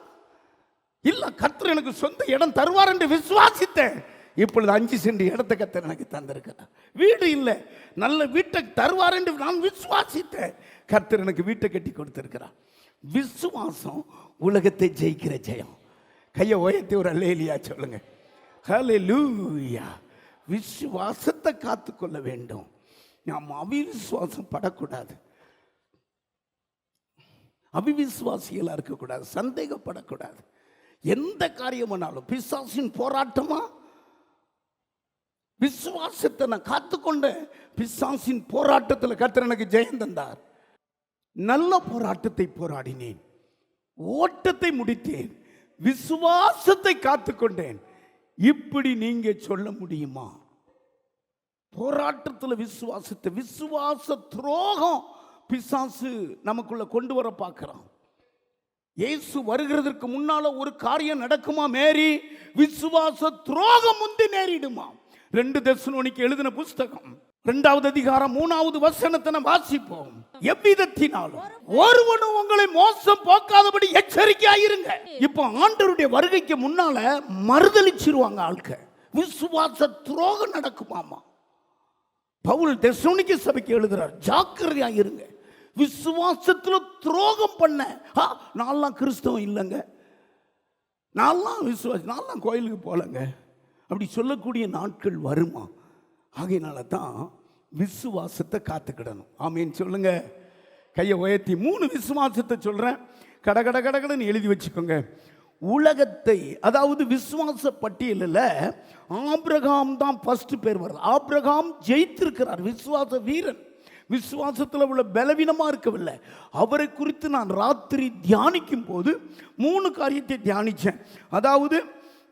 இல்ல, கர்த்தர் எனக்கு சொந்த இடம் தருவார் என்று விசுவாசித்தேன். இப்பொழுது 5 சென்ட் இடத்தை கர்த்தர் எனக்கு தந்திருக்கிறார். வீடு இல்லை, நல்ல வீட்டை தருவார் என்று நான் விசுவாசித்தேன். கர்த்தர் எனக்கு வீட்டை கட்டி கொடுத்திருக்கிறார். விசுவாசம் உலகத்தை ஜெயிக்கிற ஜெயம். கையை உயர்த்தி ஒரு அல்லேலூயா சொல்லுங்க. ஹல்லேலூயா. விசுவாசத்தை காத்துக்கொள்ள வேண்டும். நாம் அவிசுவாசம் படக்கூடாது, அவிவிசுவாசிகளாக இருக்கக்கூடாது, சந்தேகப்படக்கூடாது. எந்த காரியமானாலும் பிசாசின் போராட்டமா, விசுவாசத்தை நான் காத்துக்கொண்ட பிசாசின் போராட்டத்தில் கர்த்தர் எனக்கு ஜெயம் தந்தார். நல்ல போராட்டத்தை போராடினேன், ஓட்டத்தை முடித்தேன், விசுவாசத்தை காத்துக்கொண்டேன். இப்படி நீங்க சொல்ல முடியுமா? போராட்டத்தில் விசுவாசத்தை, விசுவாச துரோகம் பிசாசு நமக்குள்ள கொண்டு வர பார்க்கிறான். இயேசு வருகிறதற்கு முன்னால ஒரு காரியம் நடக்குமா? மேரி விசுவாச துரோகம் முந்தி நேரிடுமா? 2 தெசலோனிக்கு எழுதின புஸ்தகம் 2வது அதிகாரம் 3வது வசனத்தை நாம் வாசிப்போம். எவ்விதத்தினாலும் ஒருவனும் உங்களை மோசம் போக்காதபடி எச்சரிக்கையாயிருங்க. இப்போ ஆண்டவருடைய வருகைக்கு முன்னால மறுதலிச்சிருவாங்க ஆட்கள். விசுவாச துரோகம் நடக்குமாமா. பவுல் தெசலோனிக்கு சபைக்கு எழுதுறார், ஜாக்கிரதையா இருங்க. விசுவாசத்துல துரோகம் பண்ண, நான்லாம் கிறிஸ்தவம் இல்லைங்க, நான்லாம் விசுவாசி, நான்லாம் கோயிலுக்கு போலங்க, அப்படி சொல்லக்கூடிய நாட்கள் வருமா? ஆகையினால தான் விசுவாசத்தை காத்துக்கிடணும். ஆமேன்னு சொல்லுங்க. கையை உயர்த்தி 3 விசுவாசத்தை சொல்கிறேன். கடன்னு எழுதி வச்சுக்கோங்க. உலகத்தை, அதாவது விசுவாச பட்டியலில் ஆபிரகாம் தான் ஃபர்ஸ்ட் பேர் வருது. ஆபிரகாம் ஜெயித்திருக்கிறார், விசுவாச வீரன். விசுவாசத்தில் உள்ள பலவீனமாக இருக்கவில்லை. அவரை குறித்து நான் ராத்திரி தியானிக்கும் போது 3 காரியத்தை தியானித்தேன். அதாவது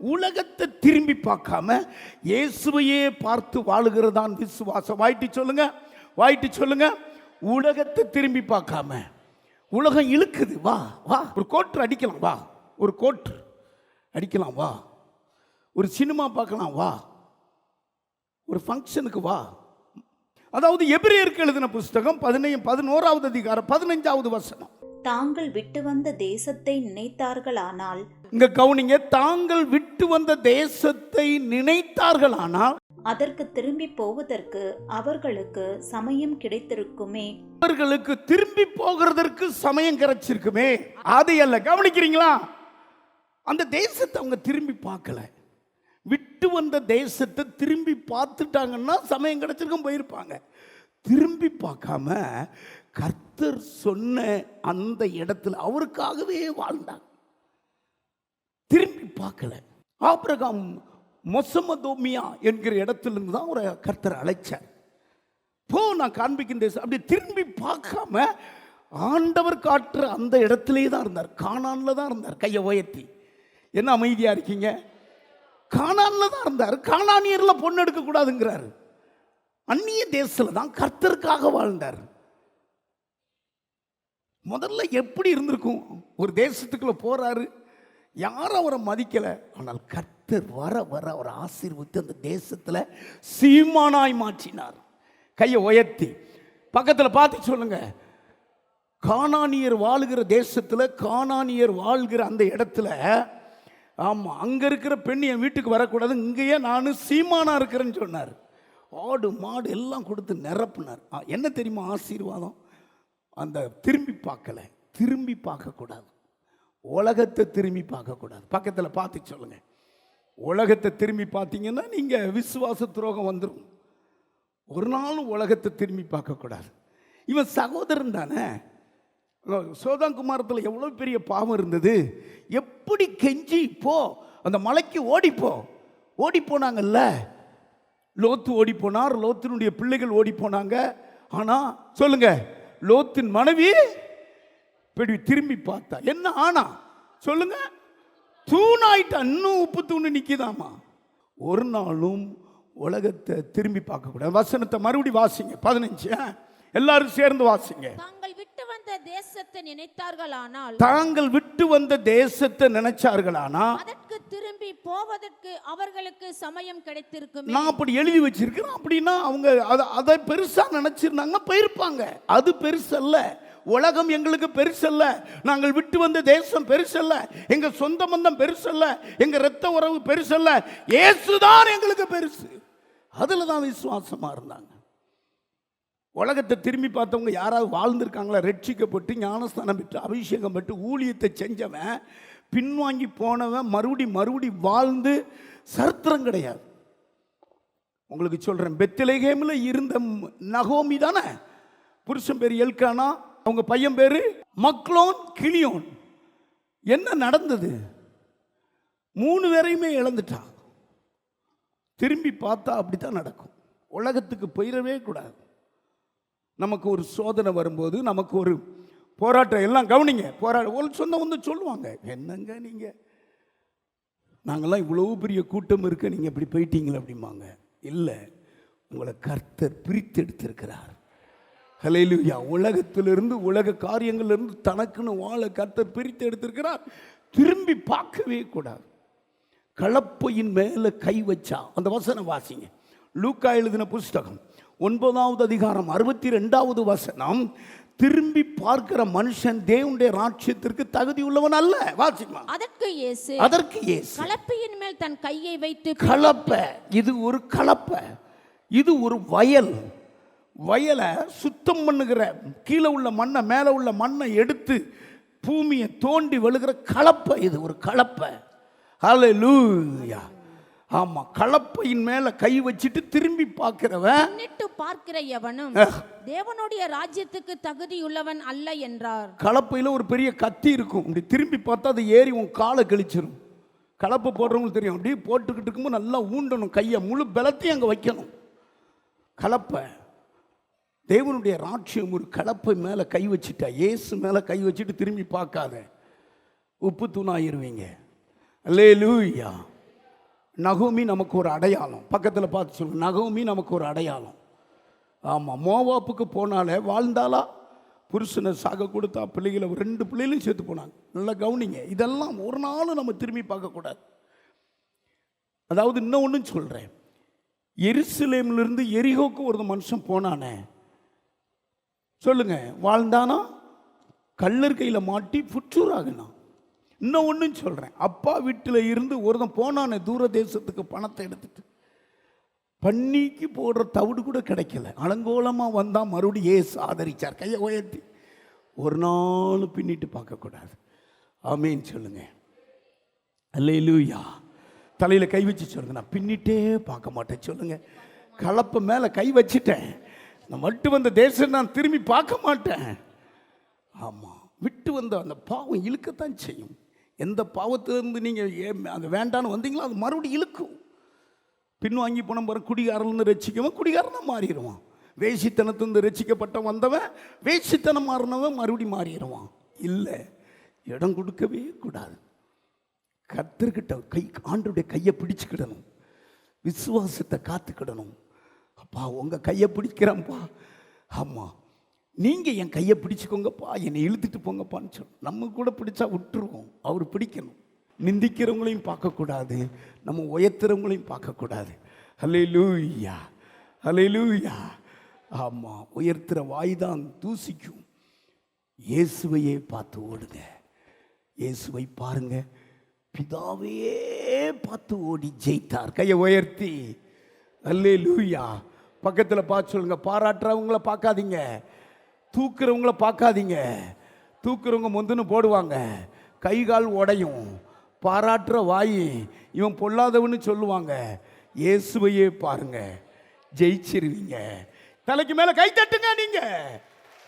உலகத்தை திரும்பி பார்க்காம இயேசுவையே பார்த்து வாழுகிறதான் விசுவாசம். வாயிட்டு சொல்லுங்க. உலகத்தை திரும்பி பார்க்காம, உலகம் இழுக்குது, வா வா ஒரு கோட்டர் அடிக்கலாம், வா ஒரு கோட்டர் அடிக்கலாம், வா ஒரு சினிமா பார்க்கலாம், வா ஒரு ஃபங்க்ஷனுக்கு வா. அதாவது எபிரேயருக்கு எழுதின புஸ்தகம் 11வது அதிகாரம் 15வது வசனம். தாங்கள் விட்டு வந்த தேசத்தை நினைத்தார்களானால், இங்க கவனிங்க, தாங்கள் விட்டு வந்த தேசத்தை நினைத்தார்களானால் அதற்கு திரும்பி போவதற்கு அவர்களுக்கு சமயம் கிடைத்திருக்குமே. அவர்களுக்கு திரும்பி போகிறதற்கு சமயம் கிடைச்சிருக்குமே. அது அல்ல, கவனிக்கிறீங்களா? அந்த தேசத்தை அவங்க திரும்பி பார்க்கல. விட்டு வந்த தேசத்தை திரும்பி பார்த்துட்டாங்கன்னா சமயம் கிடைச்சிருக்கும், போயிருப்பாங்க. திரும்பி பார்க்காம கர்த்தர் சொன்ன அந்த இடத்துல அவருக்காகவே வாழ்ந்தாங்க. திரும்பி பார்க்கல. ஆபிரகாம் மொசமதோமியா என்கிற இடத்திலிருந்து தான் ஒரு கர்த்தர் அழைச்சார். போ, நான் காண்பிக்கின்ற தேசம். அப்படி திரும்பி பார்க்காம ஆண்டவர் காட்டுற அந்த இடத்திலே தான் இருந்தார். கானான்ல தான் இருந்தார். கையை உயர்த்தி, என்ன அமைதியா இருக்கீங்க? கானான்ல தான் இருந்தார். கானானியர்ல பொண்ணு எடுக்க கூடாதுங்கிறாரு. அந்நிய தேசத்துல தான் கர்த்தருக்காக வாழ்ந்தார். முதல்ல எப்படி இருந்திருக்கும்? ஒரு தேசத்துக்குள்ள போறாரு, யாரும் அவரை மதிக்கல. ஆனால் கர்த்தர் வர வர அவர் ஆசீர்வதித்து அந்த தேசத்துல சீமானாய் மாற்றினார். கையை உயர்த்தி பக்கத்தில் பார்த்து சொல்லுங்க. கானானியர் வாழுகிற தேசத்துல, கானானியர் வாழ்கிற அந்த இடத்துல, ஆமா, அங்க இருக்கிற பெண் என் வீட்டுக்கு வரக்கூடாது, இங்கேயே நான் சீமானா இருக்கிறேன்னு சொன்னார். ஆடு மாடு எல்லாம் கொடுத்து நிரப்புனார். என்ன தெரியுமா ஆசீர்வாதம்? அந்த திரும்பி பார்க்கல. திரும்பி பார்க்கக்கூடாது. உலகத்தை திரும்பி பார்க்கக்கூடாது. பக்கத்தில் பார்த்து சொல்லுங்க. உலகத்தை திரும்பி பார்த்தீங்கன்னா நீங்க விசுவாச துரோகம் வந்துடும். ஒரு நாளும் உலகத்தை திரும்பி பார்க்கக்கூடாது. இவன் சகோதரன் தானே. சோதங்குமாரத்தில் எவ்வளோ பெரிய பாவம் இருந்தது. எப்படி கெஞ்சி போ, அந்த மலைக்கு ஓடி போனாங்கல்ல. லோத்து ஓடி போனார், லோத்தினுடைய பிள்ளைகள் ஓடி போனாங்க. ஆனால் சொல்லுங்க, லோத்தின் மனைவி திரும்பி பார்த்தா என்ன ஆனா? சொல்லுங்க, தூணாயிட்டா. இன்னும் உப்பு தூணு நிக்குதாமா. ஒரு நாளும் உலகத்தை திரும்பி பார்க்க கூடாது. வசனத்தை மறுபடி வாசிங்க. 15 எல்லாரும் சேர்ந்து வாசிங்க. தாங்கள் விட்டு வந்த தேசத்தை நினைத்தார்களானால், தாங்கள் விட்டு வந்த தேசத்தை நினைச்சார்களானால் அதற்கு திரும்பி போவதற்கு அவர்களுக்கு சமயம் கிடைத்திருக்கும். நான் அப்படி எழுதி வச்சிருக்கிறேன். அப்படின்னா அவங்க அதை பெருசா நினைச்சிருந்தாங்க, போயிருப்பாங்க. அது பெருசல்ல. உலகம் எங்களுக்கு பெருசல்ல. நாங்கள் விட்டு வந்த தேசம் பெருசல்ல. எங்க சொந்த பந்தம் பெருசல்ல. எங்க இரத்த உறவு பெருசல்ல. இயேசுதான் எங்களுக்கு பெருசு. அதுல தான் விசுவாசமா இருந்தாங்க. உலகத்தை திரும்பி பார்த்தவங்க யாராவது வாழ்ந்திருக்காங்களா? ரட்சிக்கப்பட்டு ஞானஸ்தானம் பெற்று அபிஷேகம் பெற்று ஊழியத்தை செஞ்சவன், பின்வாங்கி போனவன் மறுபடி வாழ்ந்து சரித்திரம் கிடையாது. உங்களுக்கு சொல்றேன், பெத்லகேமில் இருந்த நகோமி தானே, புருஷன் பேர் எல்கானா, அவங்க பையன் பேரு மக்லோன் கிளியோன். என்ன நடந்தது? 3 பேரையுமே இழந்துட்டான். திரும்பி பார்த்தா அப்படித்தான் நடக்கும். உலகத்துக்கு போயிடவே கூடாது. நமக்கு ஒரு சோதனை வரும்போது, நமக்கு ஒரு போராட்டம், எல்லாம் கவனிங்க. ஒரு சொந்தம் வந்து சொல்லுவாங்க, என்னங்க நீங்க, நாங்கள்லாம் இவ்வளவு பெரிய கூட்டம் இருக்க, நீங்க இப்படி போயிட்டீங்களே அப்படிம்பாங்க. இல்லை, உங்களை கர்த்தர் பிரித்து எடுத்திருக்கிறார். ஹல்லேலூயா. உலகத்திலிருந்து, உலக காரியங்களிலிருந்து தனக்குன்னு வாழ கர்த்தர் பிரித்து எடுத்திருக்கிறார். திரும்பி பார்க்கவே கூடாது. கலப்பையின் மேல கை வச்சா, அந்த வசனம் வாசிங்க. லூக்கா எழுதின புஸ்தகம் 9வது அதிகாரம் 62வது வசனம். திரும்பி பார்க்கிற மனுஷன் தேவனுடைய ராஜ்யத்திற்கு தகுதி உள்ளவன் அல்ல. வாசிமா. அதற்கு இயேசு கலப்பையின் மேல் தன் கையை வைத்து, கலப்பை, இது ஒரு கலப்பை, இது ஒரு வயலை சுத்தம் பண்ணுகிற, கீழே உள்ள மண்ணை மேலே உள்ள மண்ணை எடுத்து பூமியை தோண்டி வெளுகிற கலப்பை. இது ஒரு கலப்பை. ஹல்லேலூயா. ஆமா, கலப்பையின் மேல கை வச்சுட்டு திரும்பி பார்க்கிறவன் பின்னிட்டு பார்க்கிற எவனும் தேவனுடைய ராஜ்யத்துக்கு தகுதியுள்ளவன் அல்ல என்றார். கலப்பையில் ஒரு பெரிய கத்தி இருக்கும், இப்படி திரும்பி பார்த்தா அது ஏறி உன் காலை கழிச்சிடும். கலப்பை போடுறவங்களுக்கு தெரியும், அப்படியே போட்டுக்கிட்டு இருக்கும்போது நல்லா ஊண்டணும், கையை முழு பலத்தையும் அங்கே வைக்கணும். கலப்பை, தேவனுடைய ராட்சியம் ஒரு கலப்பை மேலே கை வச்சுட்டா, இயேசு மேலே கை வச்சுட்டு திரும்பி பார்க்காத, உப்பு தூணாயிருவீங்க. அல்லேலூயா. நகோமி நமக்கு ஒரு அடையாளம். பக்கத்தில் பார்த்து சொல்லுங்க, நகோமி நமக்கு ஒரு அடையாளம். ஆமாம், மோவாப்புக்கு போனாலே வாழ்ந்தாலா, புருஷனை சாக கொடுத்தா, பிள்ளைகளை 2 பிள்ளைகளும் சேர்த்து போனாங்க. நல்லா கவனிங்க, இதெல்லாம் ஒரு நாளும் நம்ம திரும்பி பார்க்கக்கூடாது. அதாவது இன்னும் ஒன்றும் சொல்கிறேன், எருசலேமிலிருந்து எரிகோக்கு ஒரு மனுஷன் போனானே, சொல்லுங்க, வாழ்ந்தானா? கல்லர் கையில் மாட்டி புற்றூராகனா. இன்னும் ஒன்றும் சொல்கிறேன், அப்பா வீட்டில் இருந்து ஒருத்தன் போனானே தூர தேசத்துக்கு பணத்தை எடுத்துட்டு, பன்னிக்கு போடுற தவிடு கூட கிடைக்கல, அலங்கோலமாக வந்தால் மறுபடியும் ஏசு ஆதரிச்சார். கையை உயர்த்தி ஒரு நாள் பின்னிட்டு பார்க்கக்கூடாது. ஆமேன்னு சொல்லுங்க. அல்லேலூயா. தலையில் கை வச்சு சொல்லுங்க, நான் பின்னிட்டே பார்க்க மாட்டேன் சொல்லுங்க. கலப்பை மேலே கை வச்சுட்டேன், நான் மட்டும் வந்த தேசம் நான் திரும்பி பார்க்க மாட்டேன். ஆமாம், விட்டு வந்த அந்த பாவம் இழுக்கத்தான் செய்யும். எந்த பாவத்திலிருந்து நீங்கள் அது வேண்டான்னு வந்தீங்களோ அது மறுபடியும் இழுக்கும். பின்வாங்கி போன பிறகு குடிகாரன்னு ரசிக்கவன் குடிகாரனாக மாறிடுவான். வேசித்தனத்திலிருந்து ரசிக்கப்பட்ட வந்தவன் வேசித்தனம் மாறினவன் மறுபடியும் மாறிடுவான். இல்லை, இடம் கொடுக்கவே கூடாது. கர்த்தர்கிட்ட ஆண்டோடைய கையை பிடிச்சுக்கிடணும், விசுவாசத்தை காத்துக்கிடணும். அப்பா உங்கள் கையை பிடிக்கிறேன்ப்பா, ஆமாம் நீங்கள் என் கையை பிடிச்சிக்கோங்கப்பா, என்னை இழுத்துட்டு போங்கப்பான்னு சொல்லணும். நம்ம கூட பிடிச்சா விட்டுருவோம், அவர் பிடிக்கணும். நிந்திக்கிறவங்களையும் பார்க்கக்கூடாது, நம்ம உயர்த்துறவங்களையும் பார்க்கக்கூடாது. அல்லேலூயா, அல்லேலூயா. ஆமாம், உயர்த்துற வாய் தான் தூசிக்கும். இயேசுவையே பார்த்து ஓடுங்க. இயேசுவை பாருங்க, பிதாவையே பார்த்து ஓடி ஜெயித்தார். கையை உயர்த்தி அல்லேலூயா. பக்கத்தில் பார்த்து சொல்லுங்க, பாராட்டுறவங்கள பார்க்காதீங்க, தூக்குறவங்கள பார்க்காதீங்க. தூக்குறவங்க முந்துன்னு போடுவாங்க, கை கால் உடையும். பாராட்டுற வாய் இவன் பொல்லாதவன்னு சொல்லுவாங்க. இயேசுவையே பாருங்க, ஜெயிச்சிருவீங்க. தலைக்கு மேலே கை தட்டுங்க. நீங்க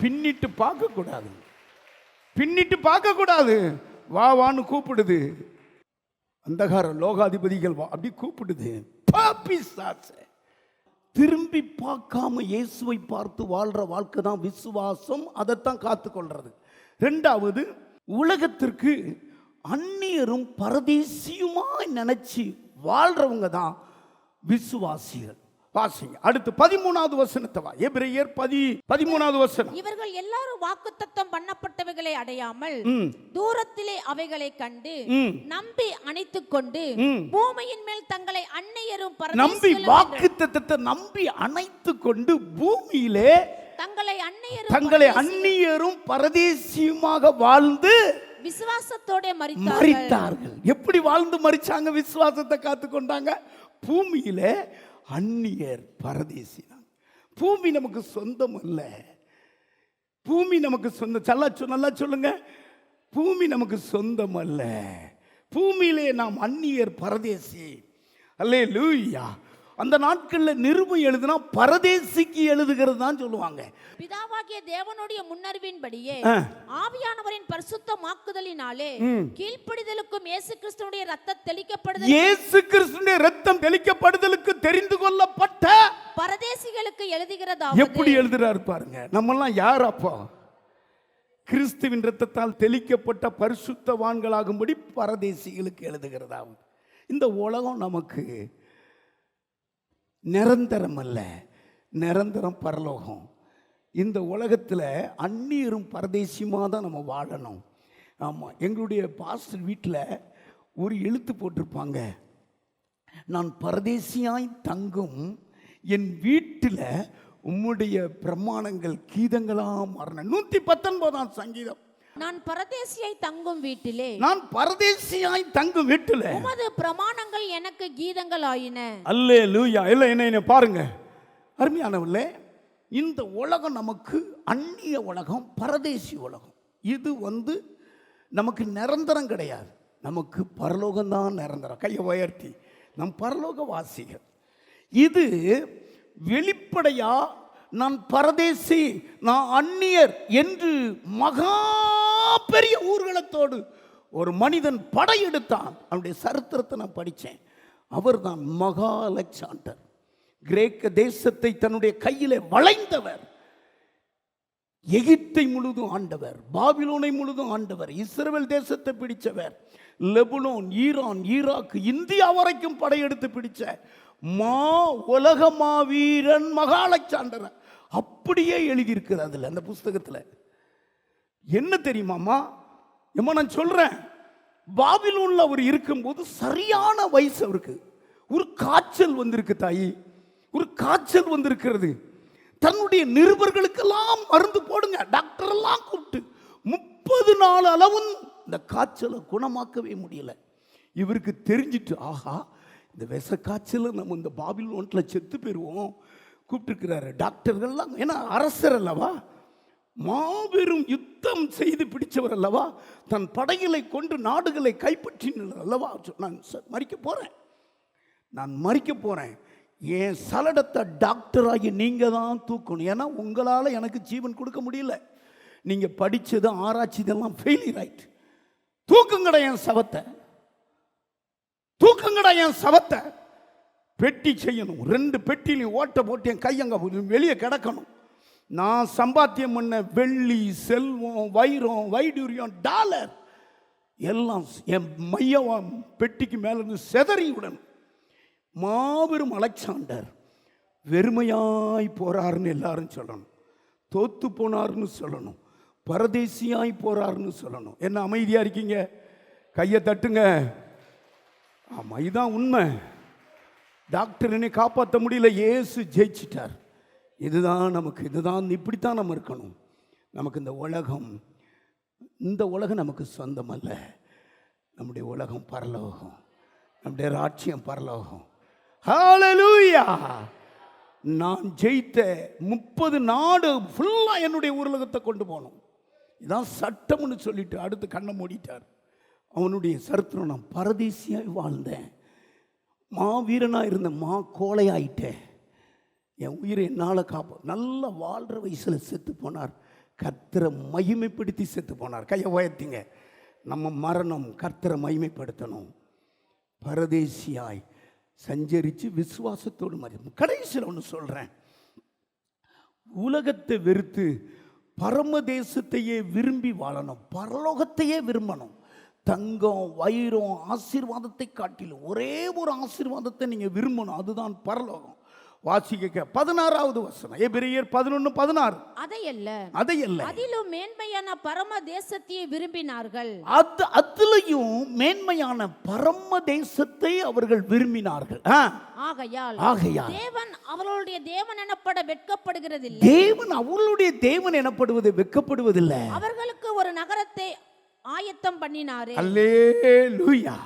பின்னிட்டு பார்க்கக்கூடாது, பின்னிட்டு பார்க்கக்கூடாது. வா வான்னு கூப்பிடுது, அந்தகார லோகாதிபதிகள் வா அப்படி கூப்பிடுது. திரும்பி பார்க்காம இயேசுவை பார்த்து வாழ்ற வாழ்க்கை தான் விசுவாசம். அதைத்தான் காத்துக்கொள்றது. 2வது, உலகத்திற்கு அந்நியரும் பரதேசியுமாய் நினைச்சு வாழ்றவங்க தான் விசுவாசிகள். வாசிங்க அடுத்து 13வது வசனத்தை வா. எபிரேயர் 13வது வசனம். இவர்கள் எல்லாரும் வாக்குத்தத்தம் பண்ணப்பட்டவைகளை அடையாமல் தூரத்திலே அவைகளை கண்டு நம்பி அணைத்துக் கொண்டு பூமியின் மேல் தங்களை அந்நியரும் நம்பி, வாக்குத்தத்தத்தை நம்பி அணைத்துக் கொண்டு பூமியிலே தங்களை அந்நியரும் பரதேசியுமாக வாழ்ந்து விசுவாசத்தோட மரித்தார்கள். எப்படி வாழ்ந்து மரிச்சாங்க? விசுவாசத்தை காத்து கொண்டாங்க. பூமியில அந்நியர் பரதேசி. பூமி நமக்கு சொந்தம் அல்ல. பூமி நமக்கு சொந்தம். நல்லா சொல்லுங்க, பூமி நமக்கு சொந்தம் அல்ல. பூமியிலே நாம் அந்நியர் பரதேசி. அல்லேலூயா. அந்த நாட்களில் நிருபம் எழுதுனா பரதேசிக்கு எழுதுகிறது தான் சொல்லுவாங்க. பிதாவாகிய தேவனுடைய முன்னறிவின்படியே ஆவியானவரின் பரிசுத்தமாக்குதலினாலே கீழ்ப்படிதலுக்கும் இயேசு கிறிஸ்துவினுடைய ரத்தம் தெளிக்கப்படுதல், இயேசு கிறிஸ்துவினுடைய ரத்தம் தெளிக்கப்படுதலுக்கு தெரிந்து கொள்ளப்பட்ட பரதேசிகளுக்கு எழுதுகிறதா. எப்படி எழுதுறாரு பாருங்க. நம்ம எல்லாம் யார் அப்போ? கிறிஸ்துவின் ரத்தத்தால் தெளிக்கப்பட்ட பரிசுத்தவான்களாகும்படி பரதேசிகளுக்கு எழுதுகிறதாவது. இந்த உலகம் நமக்கு நிரந்தரம் அல்ல, நிரந்தரம் பரலோகம். இந்த உலகத்தில் அந்நியரும் பரதேசியமாக தான் நம்ம வாழணும். ஆமாம், எங்களுடைய பாஸ்டர் வீட்டில் ஒரு எழுத்து போட்டிருப்பாங்க, நான் பரதேசியாய் தங்கும் என் வீட்டில் உம்முடைய பிரமாணங்கள் கீதங்களாக மாறின. 119ஆம் சங்கீதம். நான் பரதேசியாய் தங்கும் வீட்டிலே, நான் பரதேசியாய் தங்கும் வீட்டிலே உமது பிரமாணங்கள் எனக்கு கீதங்கள் ஆயின. அல்லேலூயா. இல்லை என்ன பாருங்க அருமையானவர்களே, இந்த உலகம் நமக்கு அந்நிய உலகம், பரதேசி உலகம். இது நமக்கு நிரந்தரம் கிடையாது, நமக்கு பரலோகம்தான் நிரந்தரம். கையை உயர்த்தி நம் பரலோக வாசிகள். இது வெளிப்படையா நான் பரதேசி, நான் அந்நியர் என்று மகா பெரிய ஊர்வலத்தோடு ஒரு மனிதன் படையெடுத்தான். அவனுடைய சரித்திரத்தை நான் படித்தேன். அவர்தான் மகா அலெக்சாண்டர். கிரேக்க தேசத்தை தன்னுடைய கையிலே வளைந்தவர். எகிப்தை முழுதும் ஆண்டவர், பாபிலோனை முழுதும் ஆண்டவர், இஸ்ரவேல் தேசத்தை பிடிச்சவர், லெபனோன், ஈரான், ஈராக், இந்தியா வரைக்கும் படையெடுத்து பிடிச்ச உலக மாவீரன் மகா அலெக்சாண்டர். அப்படியே எழுதியிருக்கிறது அதுல, அந்த புஸ்தகத்தில். என்ன தெரியுமாமா, ஏமா நான் சொல்றேன், பாபிலோன்ல அவர் இருக்கும்போது சரியான வயசு அவருக்கு. ஒரு காய்ச்சல் வந்திருக்கு தாயி, ஒரு காய்ச்சல் வந்திருக்கிறது. தன்னுடைய நிருபர்களுக்கெல்லாம் மருந்து போடுங்க, டாக்டர் எல்லாம் கூப்பிட்டு 30 நாள் அளவும் இந்த காய்ச்சலை குணமாக்கவே முடியல. இவருக்கு தெரிஞ்சிட்டு, ஆஹா இந்த விஷ காய்ச்சல நம்ம இந்த பாபிலோன்ல செத்து போயிருவோம். கூப்பிட்டுருக்கிறாரு டாக்டர்கள்லாம். ஏன்னா அரசர் அல்லவா, மாபெரும் யுத்தம் செய்து பிடிச்சவர் அல்லவா, தன் படைகளை கொண்டு நாடுகளை கைப்பற்றினார் அல்லவா. நான் மறிக்க போறேன், நான் மறிக்க போறேன், என் சலடத்தை டாக்டராகி நீங்க தான் தூக்கணும். ஏன்னா உங்களால எனக்கு ஜீவன் கொடுக்க முடியல, நீங்க படிச்சது ஆராய்ச்சி இதெல்லாம் ஃபெயிலியர் ஆயிட்டு. தூக்குங்கடா என் சவத்தை, தூக்குங்கடா என் சவத்தை. பெட்டி செய்யணும், 2 பெட்டிலையும் ஓட்ட போட்டு என் கையங்க வெளியே கிடக்கணும். நான் சம்பாத்தியம் பண்ண வெள்ளி, செல்வம், வைரம், வைடூரியம், டாலர் எல்லாம் என் மையம் பெட்டிக்கு மேல இருந்து செதறி விடணும். மாபெரும் அலெக்சாண்டர் வெறுமையாய் போறாருன்னு எல்லாரும் சொல்லணும், தோத்து போனார்னு சொல்லணும், பரதேசியாய் போறாருன்னு சொல்லணும். என்ன அமைதியா இருக்கீங்க? கையை தட்டுங்க. ஆமா, இதுதான் உண்மை. டாக்டர் என்னை காப்பாற்ற முடியல, இயேசு ஜெயிச்சிட்டார். இதுதான் நமக்கு, இதுதான் இப்படித்தான் நம்ம இருக்கணும். நமக்கு இந்த உலகம் நமக்கு சொந்தம் அல்ல. நம்முடைய உலகம் பரலோகம், நம்முடைய ராஜ்யம் பரலோகம். ஹல்லேலூயா. நான் ஜெயித்த 30 நாடு ஃபுல்லா என்னுடைய உலகத்தை கொண்டு போனோம். இதான் சட்டம்னு சொல்லிட்டு அடுத்து கண்ணை மூடிட்டார். அவனுடைய சரித்திரம், நான் பரதேசியாய் வாழ்ந்தேன், மாவீரனாக இருந்த கோழையாயிட்டேன், என் உயிரை என்னால் நல்லா வாழ்கிற வயசில் செத்து போனார். கர்த்தரை மகிமைப்படுத்தி செத்து போனார். கையை உயர்த்திங்க. நம்ம மரணம் கர்த்தரை மகிமைப்படுத்தணும். பரதேசியாய் சஞ்சரித்து விசுவாசத்தோடு மரணம். கடைசியில் ஒன்று சொல்கிறேன், உலகத்தை வெறுத்து பரமதேசத்தையே விரும்பி வாழணும், பரலோகத்தையே விரும்பணும். தங்கம், வைரம், ஆசீர்வாதத்தை காட்டிலும் ஒரே ஒரு ஆசீர்வாதத்தை நீங்க விரும்பணும், அதுதான் பரலோகம். வாசிக்க 16வது வசனம், எபிரெயர் 11:16. அதையல்ல அதிலும் மேன்மையான பரம தேசத்தையே விரும்பினார்கள். அதிலும் மேன்மையான பரம தேசத்தை அவர்கள் விரும்பினார்கள். ஆகையால் தேவன் அவர்களுடைய தேவன் எனப்பட வெட்கப்படுகிறதில்லை. தேவன் அவர்களுடைய தேவன் எனப்படுவது வெட்கப்படுவதில்லை. அவர்களுக்கு ஒரு நகரத்தை ஆயத்தம் பண்ணினாரே. அல்லேலூயா.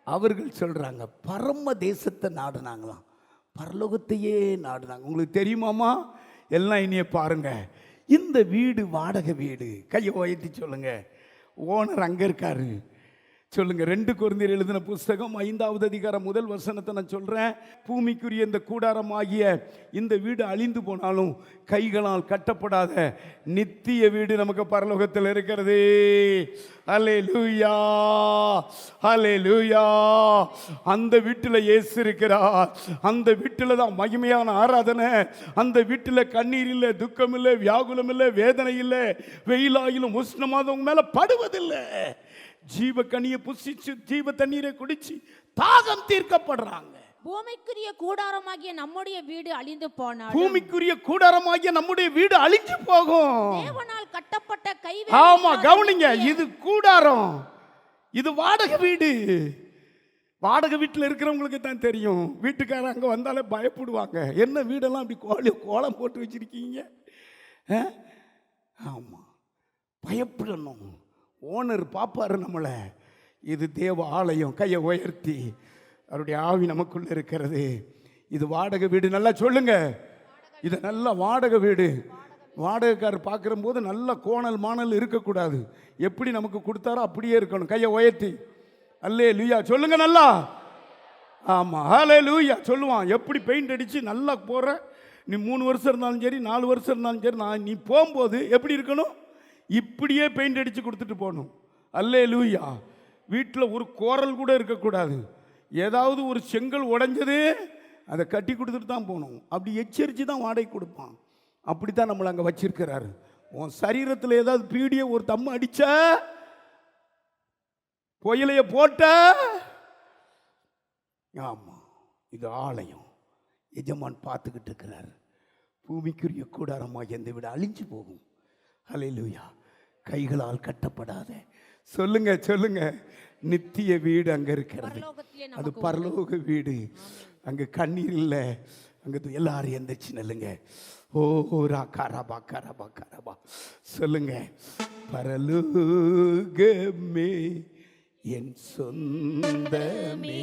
அவர்கள் சொல்றாங்க பரம தேசத்தை நாடுனாங்களாம், பரலோகத்தையே நாடுனாங்க. உங்களுக்கு தெரியுமாமா? எல்லாம் இனிய பாருங்க, இந்த வீடு வாடகை வீடு. கையை உயர்த்தி சொல்லுங்க, ஓனர் அங்க இருக்காரு. சொல்லுங்க. 2 கொரிந்தியர் எழுதின புஸ்தகம் 5வது அதிகாரம் 1 வசனத்தை நான் சொல்றேன். பூமிக்குரிய இந்த கூடாரமாகிய இந்த வீடு அழிந்து போனாலும் கைகளால் கட்டப்படாத நித்திய வீடு நமக்கு பரலோகத்தில் இருக்கிறது. அல்லேலூயா, அல்லேலூயா. அந்த வீட்டில் இயேசு இருக்கிறார். அந்த வீட்டில் தான் மகிமையான ஆராதனை. அந்த வீட்டில் கண்ணீர் இல்லை, துக்கம் இல்லை, வியாகுலம் இல்லை, வேதனை இல்லை, வெயிலாயிலும் உஷ்ணமாதவங்க மேல படுவதில்லை. ஜீவ கனியை புசிச்சு ஜீவ தண்ணீரை குடிச்சு தாகம் தீர்க்கப்படுறாங்க. பூமிக்குரிய கூடாரமாகிய நம்முடைய வீடு அழிந்து போனாலும், பூமிக்குரிய கூடாரமாகிய நம்முடைய வீடு அழிஞ்சு போகும். தேவனால் கட்டப்பட்ட கைவேலை. ஆமா, கவனிங்க, இது கூடாரம், இது வாடகை வீடு. வாடகை வீட்டில் இருக்கிறவங்களுக்கு தான் தெரியும். வீட்டுக்காரங்க அங்கே வந்தாலே பயப்படுவாங்க. என்ன வீடெல்லாம் அப்படி கோலம் போட்டு வச்சிருக்கீங்க? ஆமா, பயப்படணும். ஓனர் பாப்பாரு நம்மளை. இது தேவ ஆலயம். கையை உயர்த்தி, அவருடைய ஆவி நமக்குள்ள இருக்கிறது. இது வாடகை வீடு. நல்லா சொல்லுங்க, இது நல்ல வாடகை வீடு. வாடகைக்காரர் பார்க்குற போது நல்ல கோணல் மாணல் இருக்கக்கூடாது. எப்படி நமக்கு கொடுத்தாரோ அப்படியே இருக்கணும். கையை உயர்த்தி அல்லேலூயா சொல்லுங்க. நல்லா ஆமாம், ஹல்லேலூயா சொல்லுவான். எப்படி பெயிண்ட் அடித்து நல்லா போகிற, நீ 3 வருஷம் இருந்தாலும் சரி 4 வருஷம் இருந்தாலும் சரி, நீ போகும்போது எப்படி இருக்கணும்? இப்படியே பெயிண்ட் அடித்து கொடுத்துட்டு போகணும். ஹல்லேலூயா. வீட்டில் ஒரு கோரல் கூட இருக்கக்கூடாது. ஏதாவது ஒரு செங்கல் உடைஞ்சது அதை கட்டி கொடுத்துட்டு தான் போகணும். அப்படி எச்சரித்து தான் வாடகை கொடுப்பான். அப்படி தான் நம்மளை அங்கே வச்சிருக்கிறாரு. உன் சரீரத்தில் ஏதாவது பீடியை ஒரு தம்ம அடிச்ச, புயலைய போட்ட, ஆமாம், இது ஆலயம், எஜமான் பார்த்துக்கிட்டு இருக்கிறார். பூமிக்குரிய கூடாரமாக எந்த விட அழிஞ்சு போகும். ஹல்லேலூயா. கைகளால் கட்டப்படாத, சொல்லுங்க சொல்லுங்க, நித்திய வீடு அங்கே இருக்கிறது. அது பரலோக வீடு. அங்கே கண்ணீர் இல்லை. அங்கே எல்லாரும் எந்திரிச்சு நல்லுங்க. ஓ ராகாரபா கரபா கரபா சொல்லுங்க. பரலோகமே என் சொந்தமே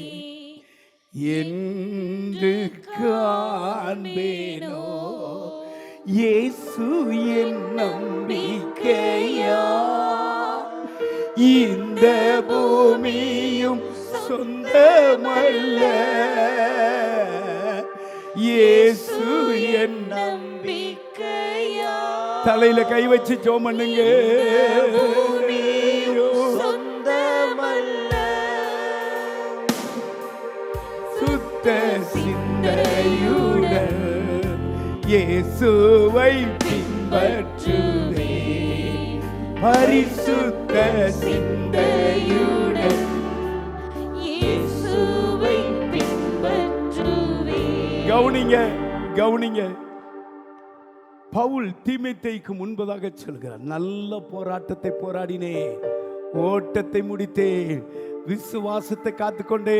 என்று காண்பேனோ, இயேசு என் நம்பிக்கையா, இந்த பூமியும் சொந்தமல்ல, இயேசு என் நம்பிக்கையா. தலையில கை வச்சு ஜெபம் பண்ணுங்க. சொந்தமல்ல, சுத்த சிந்தையுடன் இயேசுவை பின்பற்றுவே, பரிசுத்த சிந்தையுடன் இயேசுவை பின்பற்றுவே. கவனிங்க கவனிங்க. பவுல் தீமோத்தேயுக்கு முன்பதாக சொல்கிறார், நல்ல போராட்டத்தை போராடினேன், ஓட்டத்தை முடித்தேன், விசுவாசத்தை காத்துக்கொண்டே,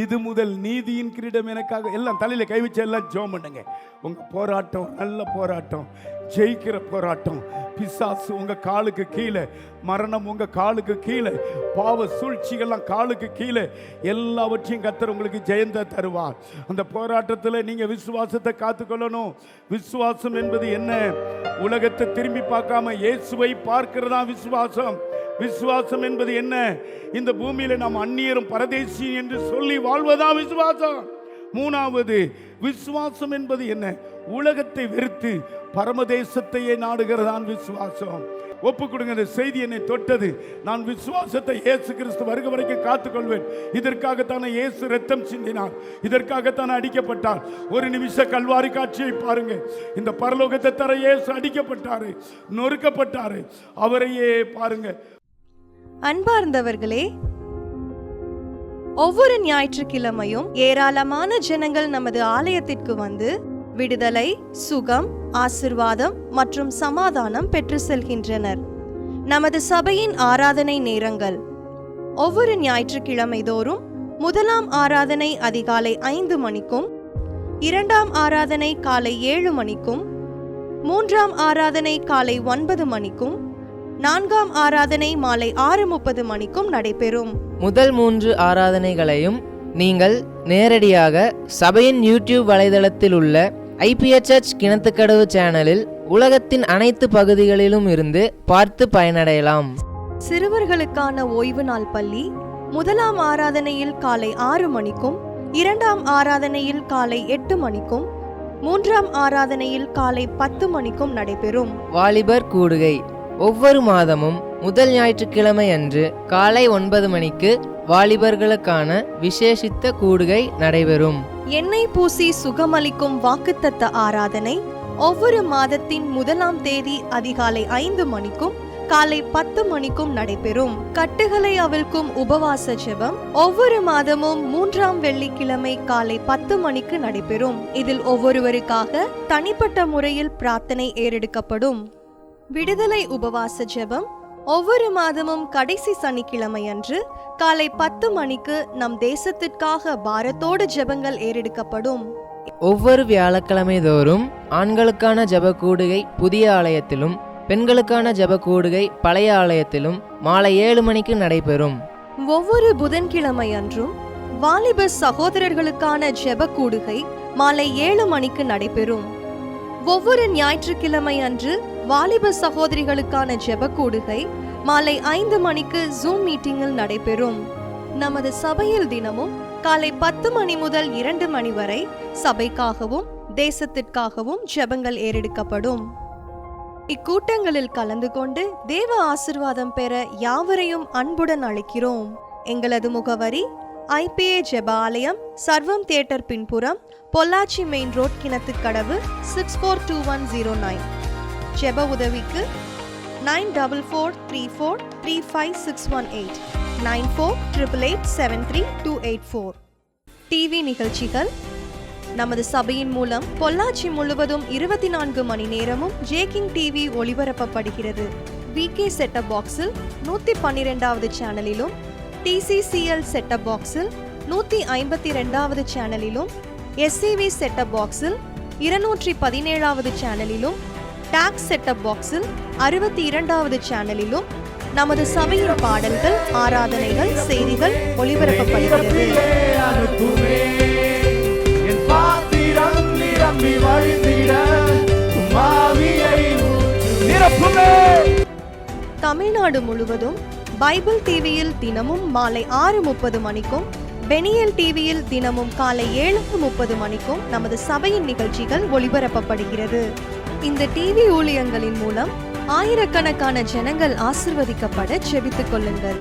இது முதல் நீதியின் கிரீடம் எனக்காக. எல்லாம் தலையில கை வச்சு எல்லாம் ஜெபம் பண்ணுங்க. உங்க போராட்டம் நல்ல போராட்டம், ஜெயிக்கிற போராட்டம். பிசாசு உங்க காலுக்கு கீழே, மரணம் உங்க காலுக்கு கீழே, பாவ சூழ்ச்சிகள்லாம் காலுக்கு கீழே, எல்லாவற்றையும் கர்த்தர் உங்களுக்கு ஜெயந்த தருவார். அந்த போராட்டத்தில் நீங்க விசுவாசத்தை காத்துக்கொள்ளணும். விசுவாசம் என்பது என்ன? உலகத்தை திரும்பி பார்க்காம இயேசுவை பார்க்கிறதா விசுவாசம். விசுவாசம் என்பது என்ன? இந்த பூமியில நாம் அந்நியரும் பரதேசி என்று சொல்லி வாழ்வதா விசுவாசம். மூணாவது, விசுவாசம் என்பது என்ன? உலகத்தை வெறுத்து பரமதேசத்தையே நாடுகிறதான் விசுவாசம். ஒப்பு கொடுங்க. இந்த செய்தி என்னை தொட்டது. நான் விசுவாசத்தை இயேசு கிறிஸ்து வருக வரைக்கும் காத்துக்கொள்வேன். இதற்காகத்தானே இயேசு ரத்தம் சிந்தினார், இதற்காகத்தானே அடிக்கப்பட்டார். ஒரு நிமிஷ கல்வாரி காட்சியை பாருங்க. இந்த பரலோகத்தை தர இயேசு அடிக்கப்பட்டாரு, நொறுக்கப்பட்டாரு. அவரையே பாருங்க. அன்பார்ந்தவர்களே, ஒவ்வொரு ஞாயிற்றுக்கிழமையும் ஏராளமான ஜனங்கள் நமது ஆலயத்திற்கு வந்து விடுதலை, சுகம், ஆசிர்வாதம் மற்றும் சமாதானம் பெற்று செல்கின்றனர். நமது சபையின் ஆராதனை நேரங்கள்: ஒவ்வொரு ஞாயிற்றுக்கிழமை தோறும் முதலாம் ஆராதனை அதிகாலை 5 மணிக்கும், 2ஆம் ஆராதனை காலை 7 மணிக்கும், 3ஆம் ஆராதனை காலை 9 மணிக்கும், 4ஆம் ஆராதனை மாலை 6:30 மணிக்கும் நடைபெறும். முதல் 3 ஆராதனைகளையும் நீங்கள் நேரடியாக சபையின் யூடியூப் வலைதளத்தில் உள்ள IPHH கிணத்துக்கடவு சேனலில் உலகத்தின் அனைத்து பகுதிகளிலும் இருந்து பார்த்து பயனடையலாம். சிறுவர்களுக்கான ஓய்வு நாள் பள்ளி முதலாம் ஆராதனையில் காலை 6 மணிக்கும், 2ஆம் ஆராதனையில் காலை 8 மணிக்கும், 3ஆம் ஆராதனையில் காலை 10 மணிக்கும் நடைபெறும். வாலிபர் கூடுகை ஒவ்வொரு மாதமும் முதல் ஞாயிற்றுக்கிழமை அன்று காலை 9 மணிக்கு வாலிபர்களுக்கான விசேஷித்த கூடுகை நடைபெறும். எண்ணெய் பூசி சுகமளிக்கும் வாக்குத்தத்த ஆராதனை ஒவ்வொரு மாதத்தின் 1ஆம் தேதி அதிகாலை 5 மணிக்கும் காலை 10 மணிக்கும் நடைபெறும். கட்டுகளை அவிழ்க்கும் உபவாச ஜெபம் ஒவ்வொரு மாதமும் 3ஆம் வெள்ளிக்கிழமை காலை 10 மணிக்கு நடைபெறும். இதில் ஒவ்வொருவருக்காக தனிப்பட்ட முறையில் பிரார்த்தனை ஏறெடுக்கப்படும். விடுதலை உபவாச ஜெபம் ஒவ்வொரு மாதமும் கடைசி சனிக்கிழமை அன்று காலை 10 மணிக்கு நம் தேசத்திற்காக பாரத்தோடு ஜெபங்கள் ஏறெடுக்கப்படும். ஒவ்வொரு வியாழக்கிழமை தோறும் ஆண்களுக்கான ஜெப கூடுகை புதிய ஆலயத்திலும், பெண்களுக்கான ஜெப கூடுகை பழைய ஆலயத்திலும் மாலை 7 மணிக்கு நடைபெறும். ஒவ்வொரு புதன்கிழமை அன்றும் வாலிப சகோதரர்களுக்கான ஜெப கூடுகை மாலை 7 மணிக்கு நடைபெறும். ஒவ்வொரு ஞாயிற்றுக்கிழமை அன்று வாலிப சகோதரிகளுக்கான ஜெப கூடுகை மாலை 5 மணிக்கு ஜூம் மீட்டிங்கில் நடைபெறும். நமது சபையில் தினமும் காலை 10 மணி முதல் 2 மணி வரை சபைக்காகவும் தேசத்திற்காகவும் ஜெபங்கள் ஏறெடுக்கப்படும். இக்கூட்டங்களில் கலந்து கொண்டு தேவ ஆசிர்வாதம் பெற யாவரையும் அன்புடன் அழைக்கிறோம். எங்களது முகவரி IPA ஜெப ஆலயம், சர்வம் தியேட்டர் பின்புறம், பொள்ளாச்சி மெயின் ரோட், கிணத்துக்கடவு 642109. ஜெப உதவிக்கு 9443435618 9488873284. டிவி நிகழ்ச்சிகள் நமது சபையின் மூலம் பொள்ளாச்சி முழுவதும் 24 மணி நேரமும் ஜேகிங் டிவி ஒளிபரப்பப்படுகிறது. VK செட்டப் பாக்ஸில் 112வது சேனலிலும், TCCL செட்டப் பாக்ஸில் 152வது சேனலிலும், SCV செட்டப் பாக்ஸில் 217வது சேனலிலும், டாக்ஸ் செட்டப் பாக்ஸில் 62வது சேனலிலும் நமது சபையின் பாடல்கள், ஆராதனைகள், செய்திகள் ஒளிபரப்பப்படுகிறது. தமிழ்நாடு முழுவதும் பைபிள் டிவியில் தினமும் மாலை 6:30 மணிக்கும், பெனியல் டிவியில் தினமும் காலை 7:30 மணிக்கும் நமது சபையின் நிகழ்ச்சிகள் ஒளிபரப்பப்படுகிறது. இந்த டிவி ஊழியங்களின் மூலம் ஆயிரக்கணக்கான ஜனங்கள் ஆசிர்வதிக்கப்பட ஜெபித்துக் கொள்ளுங்கள்.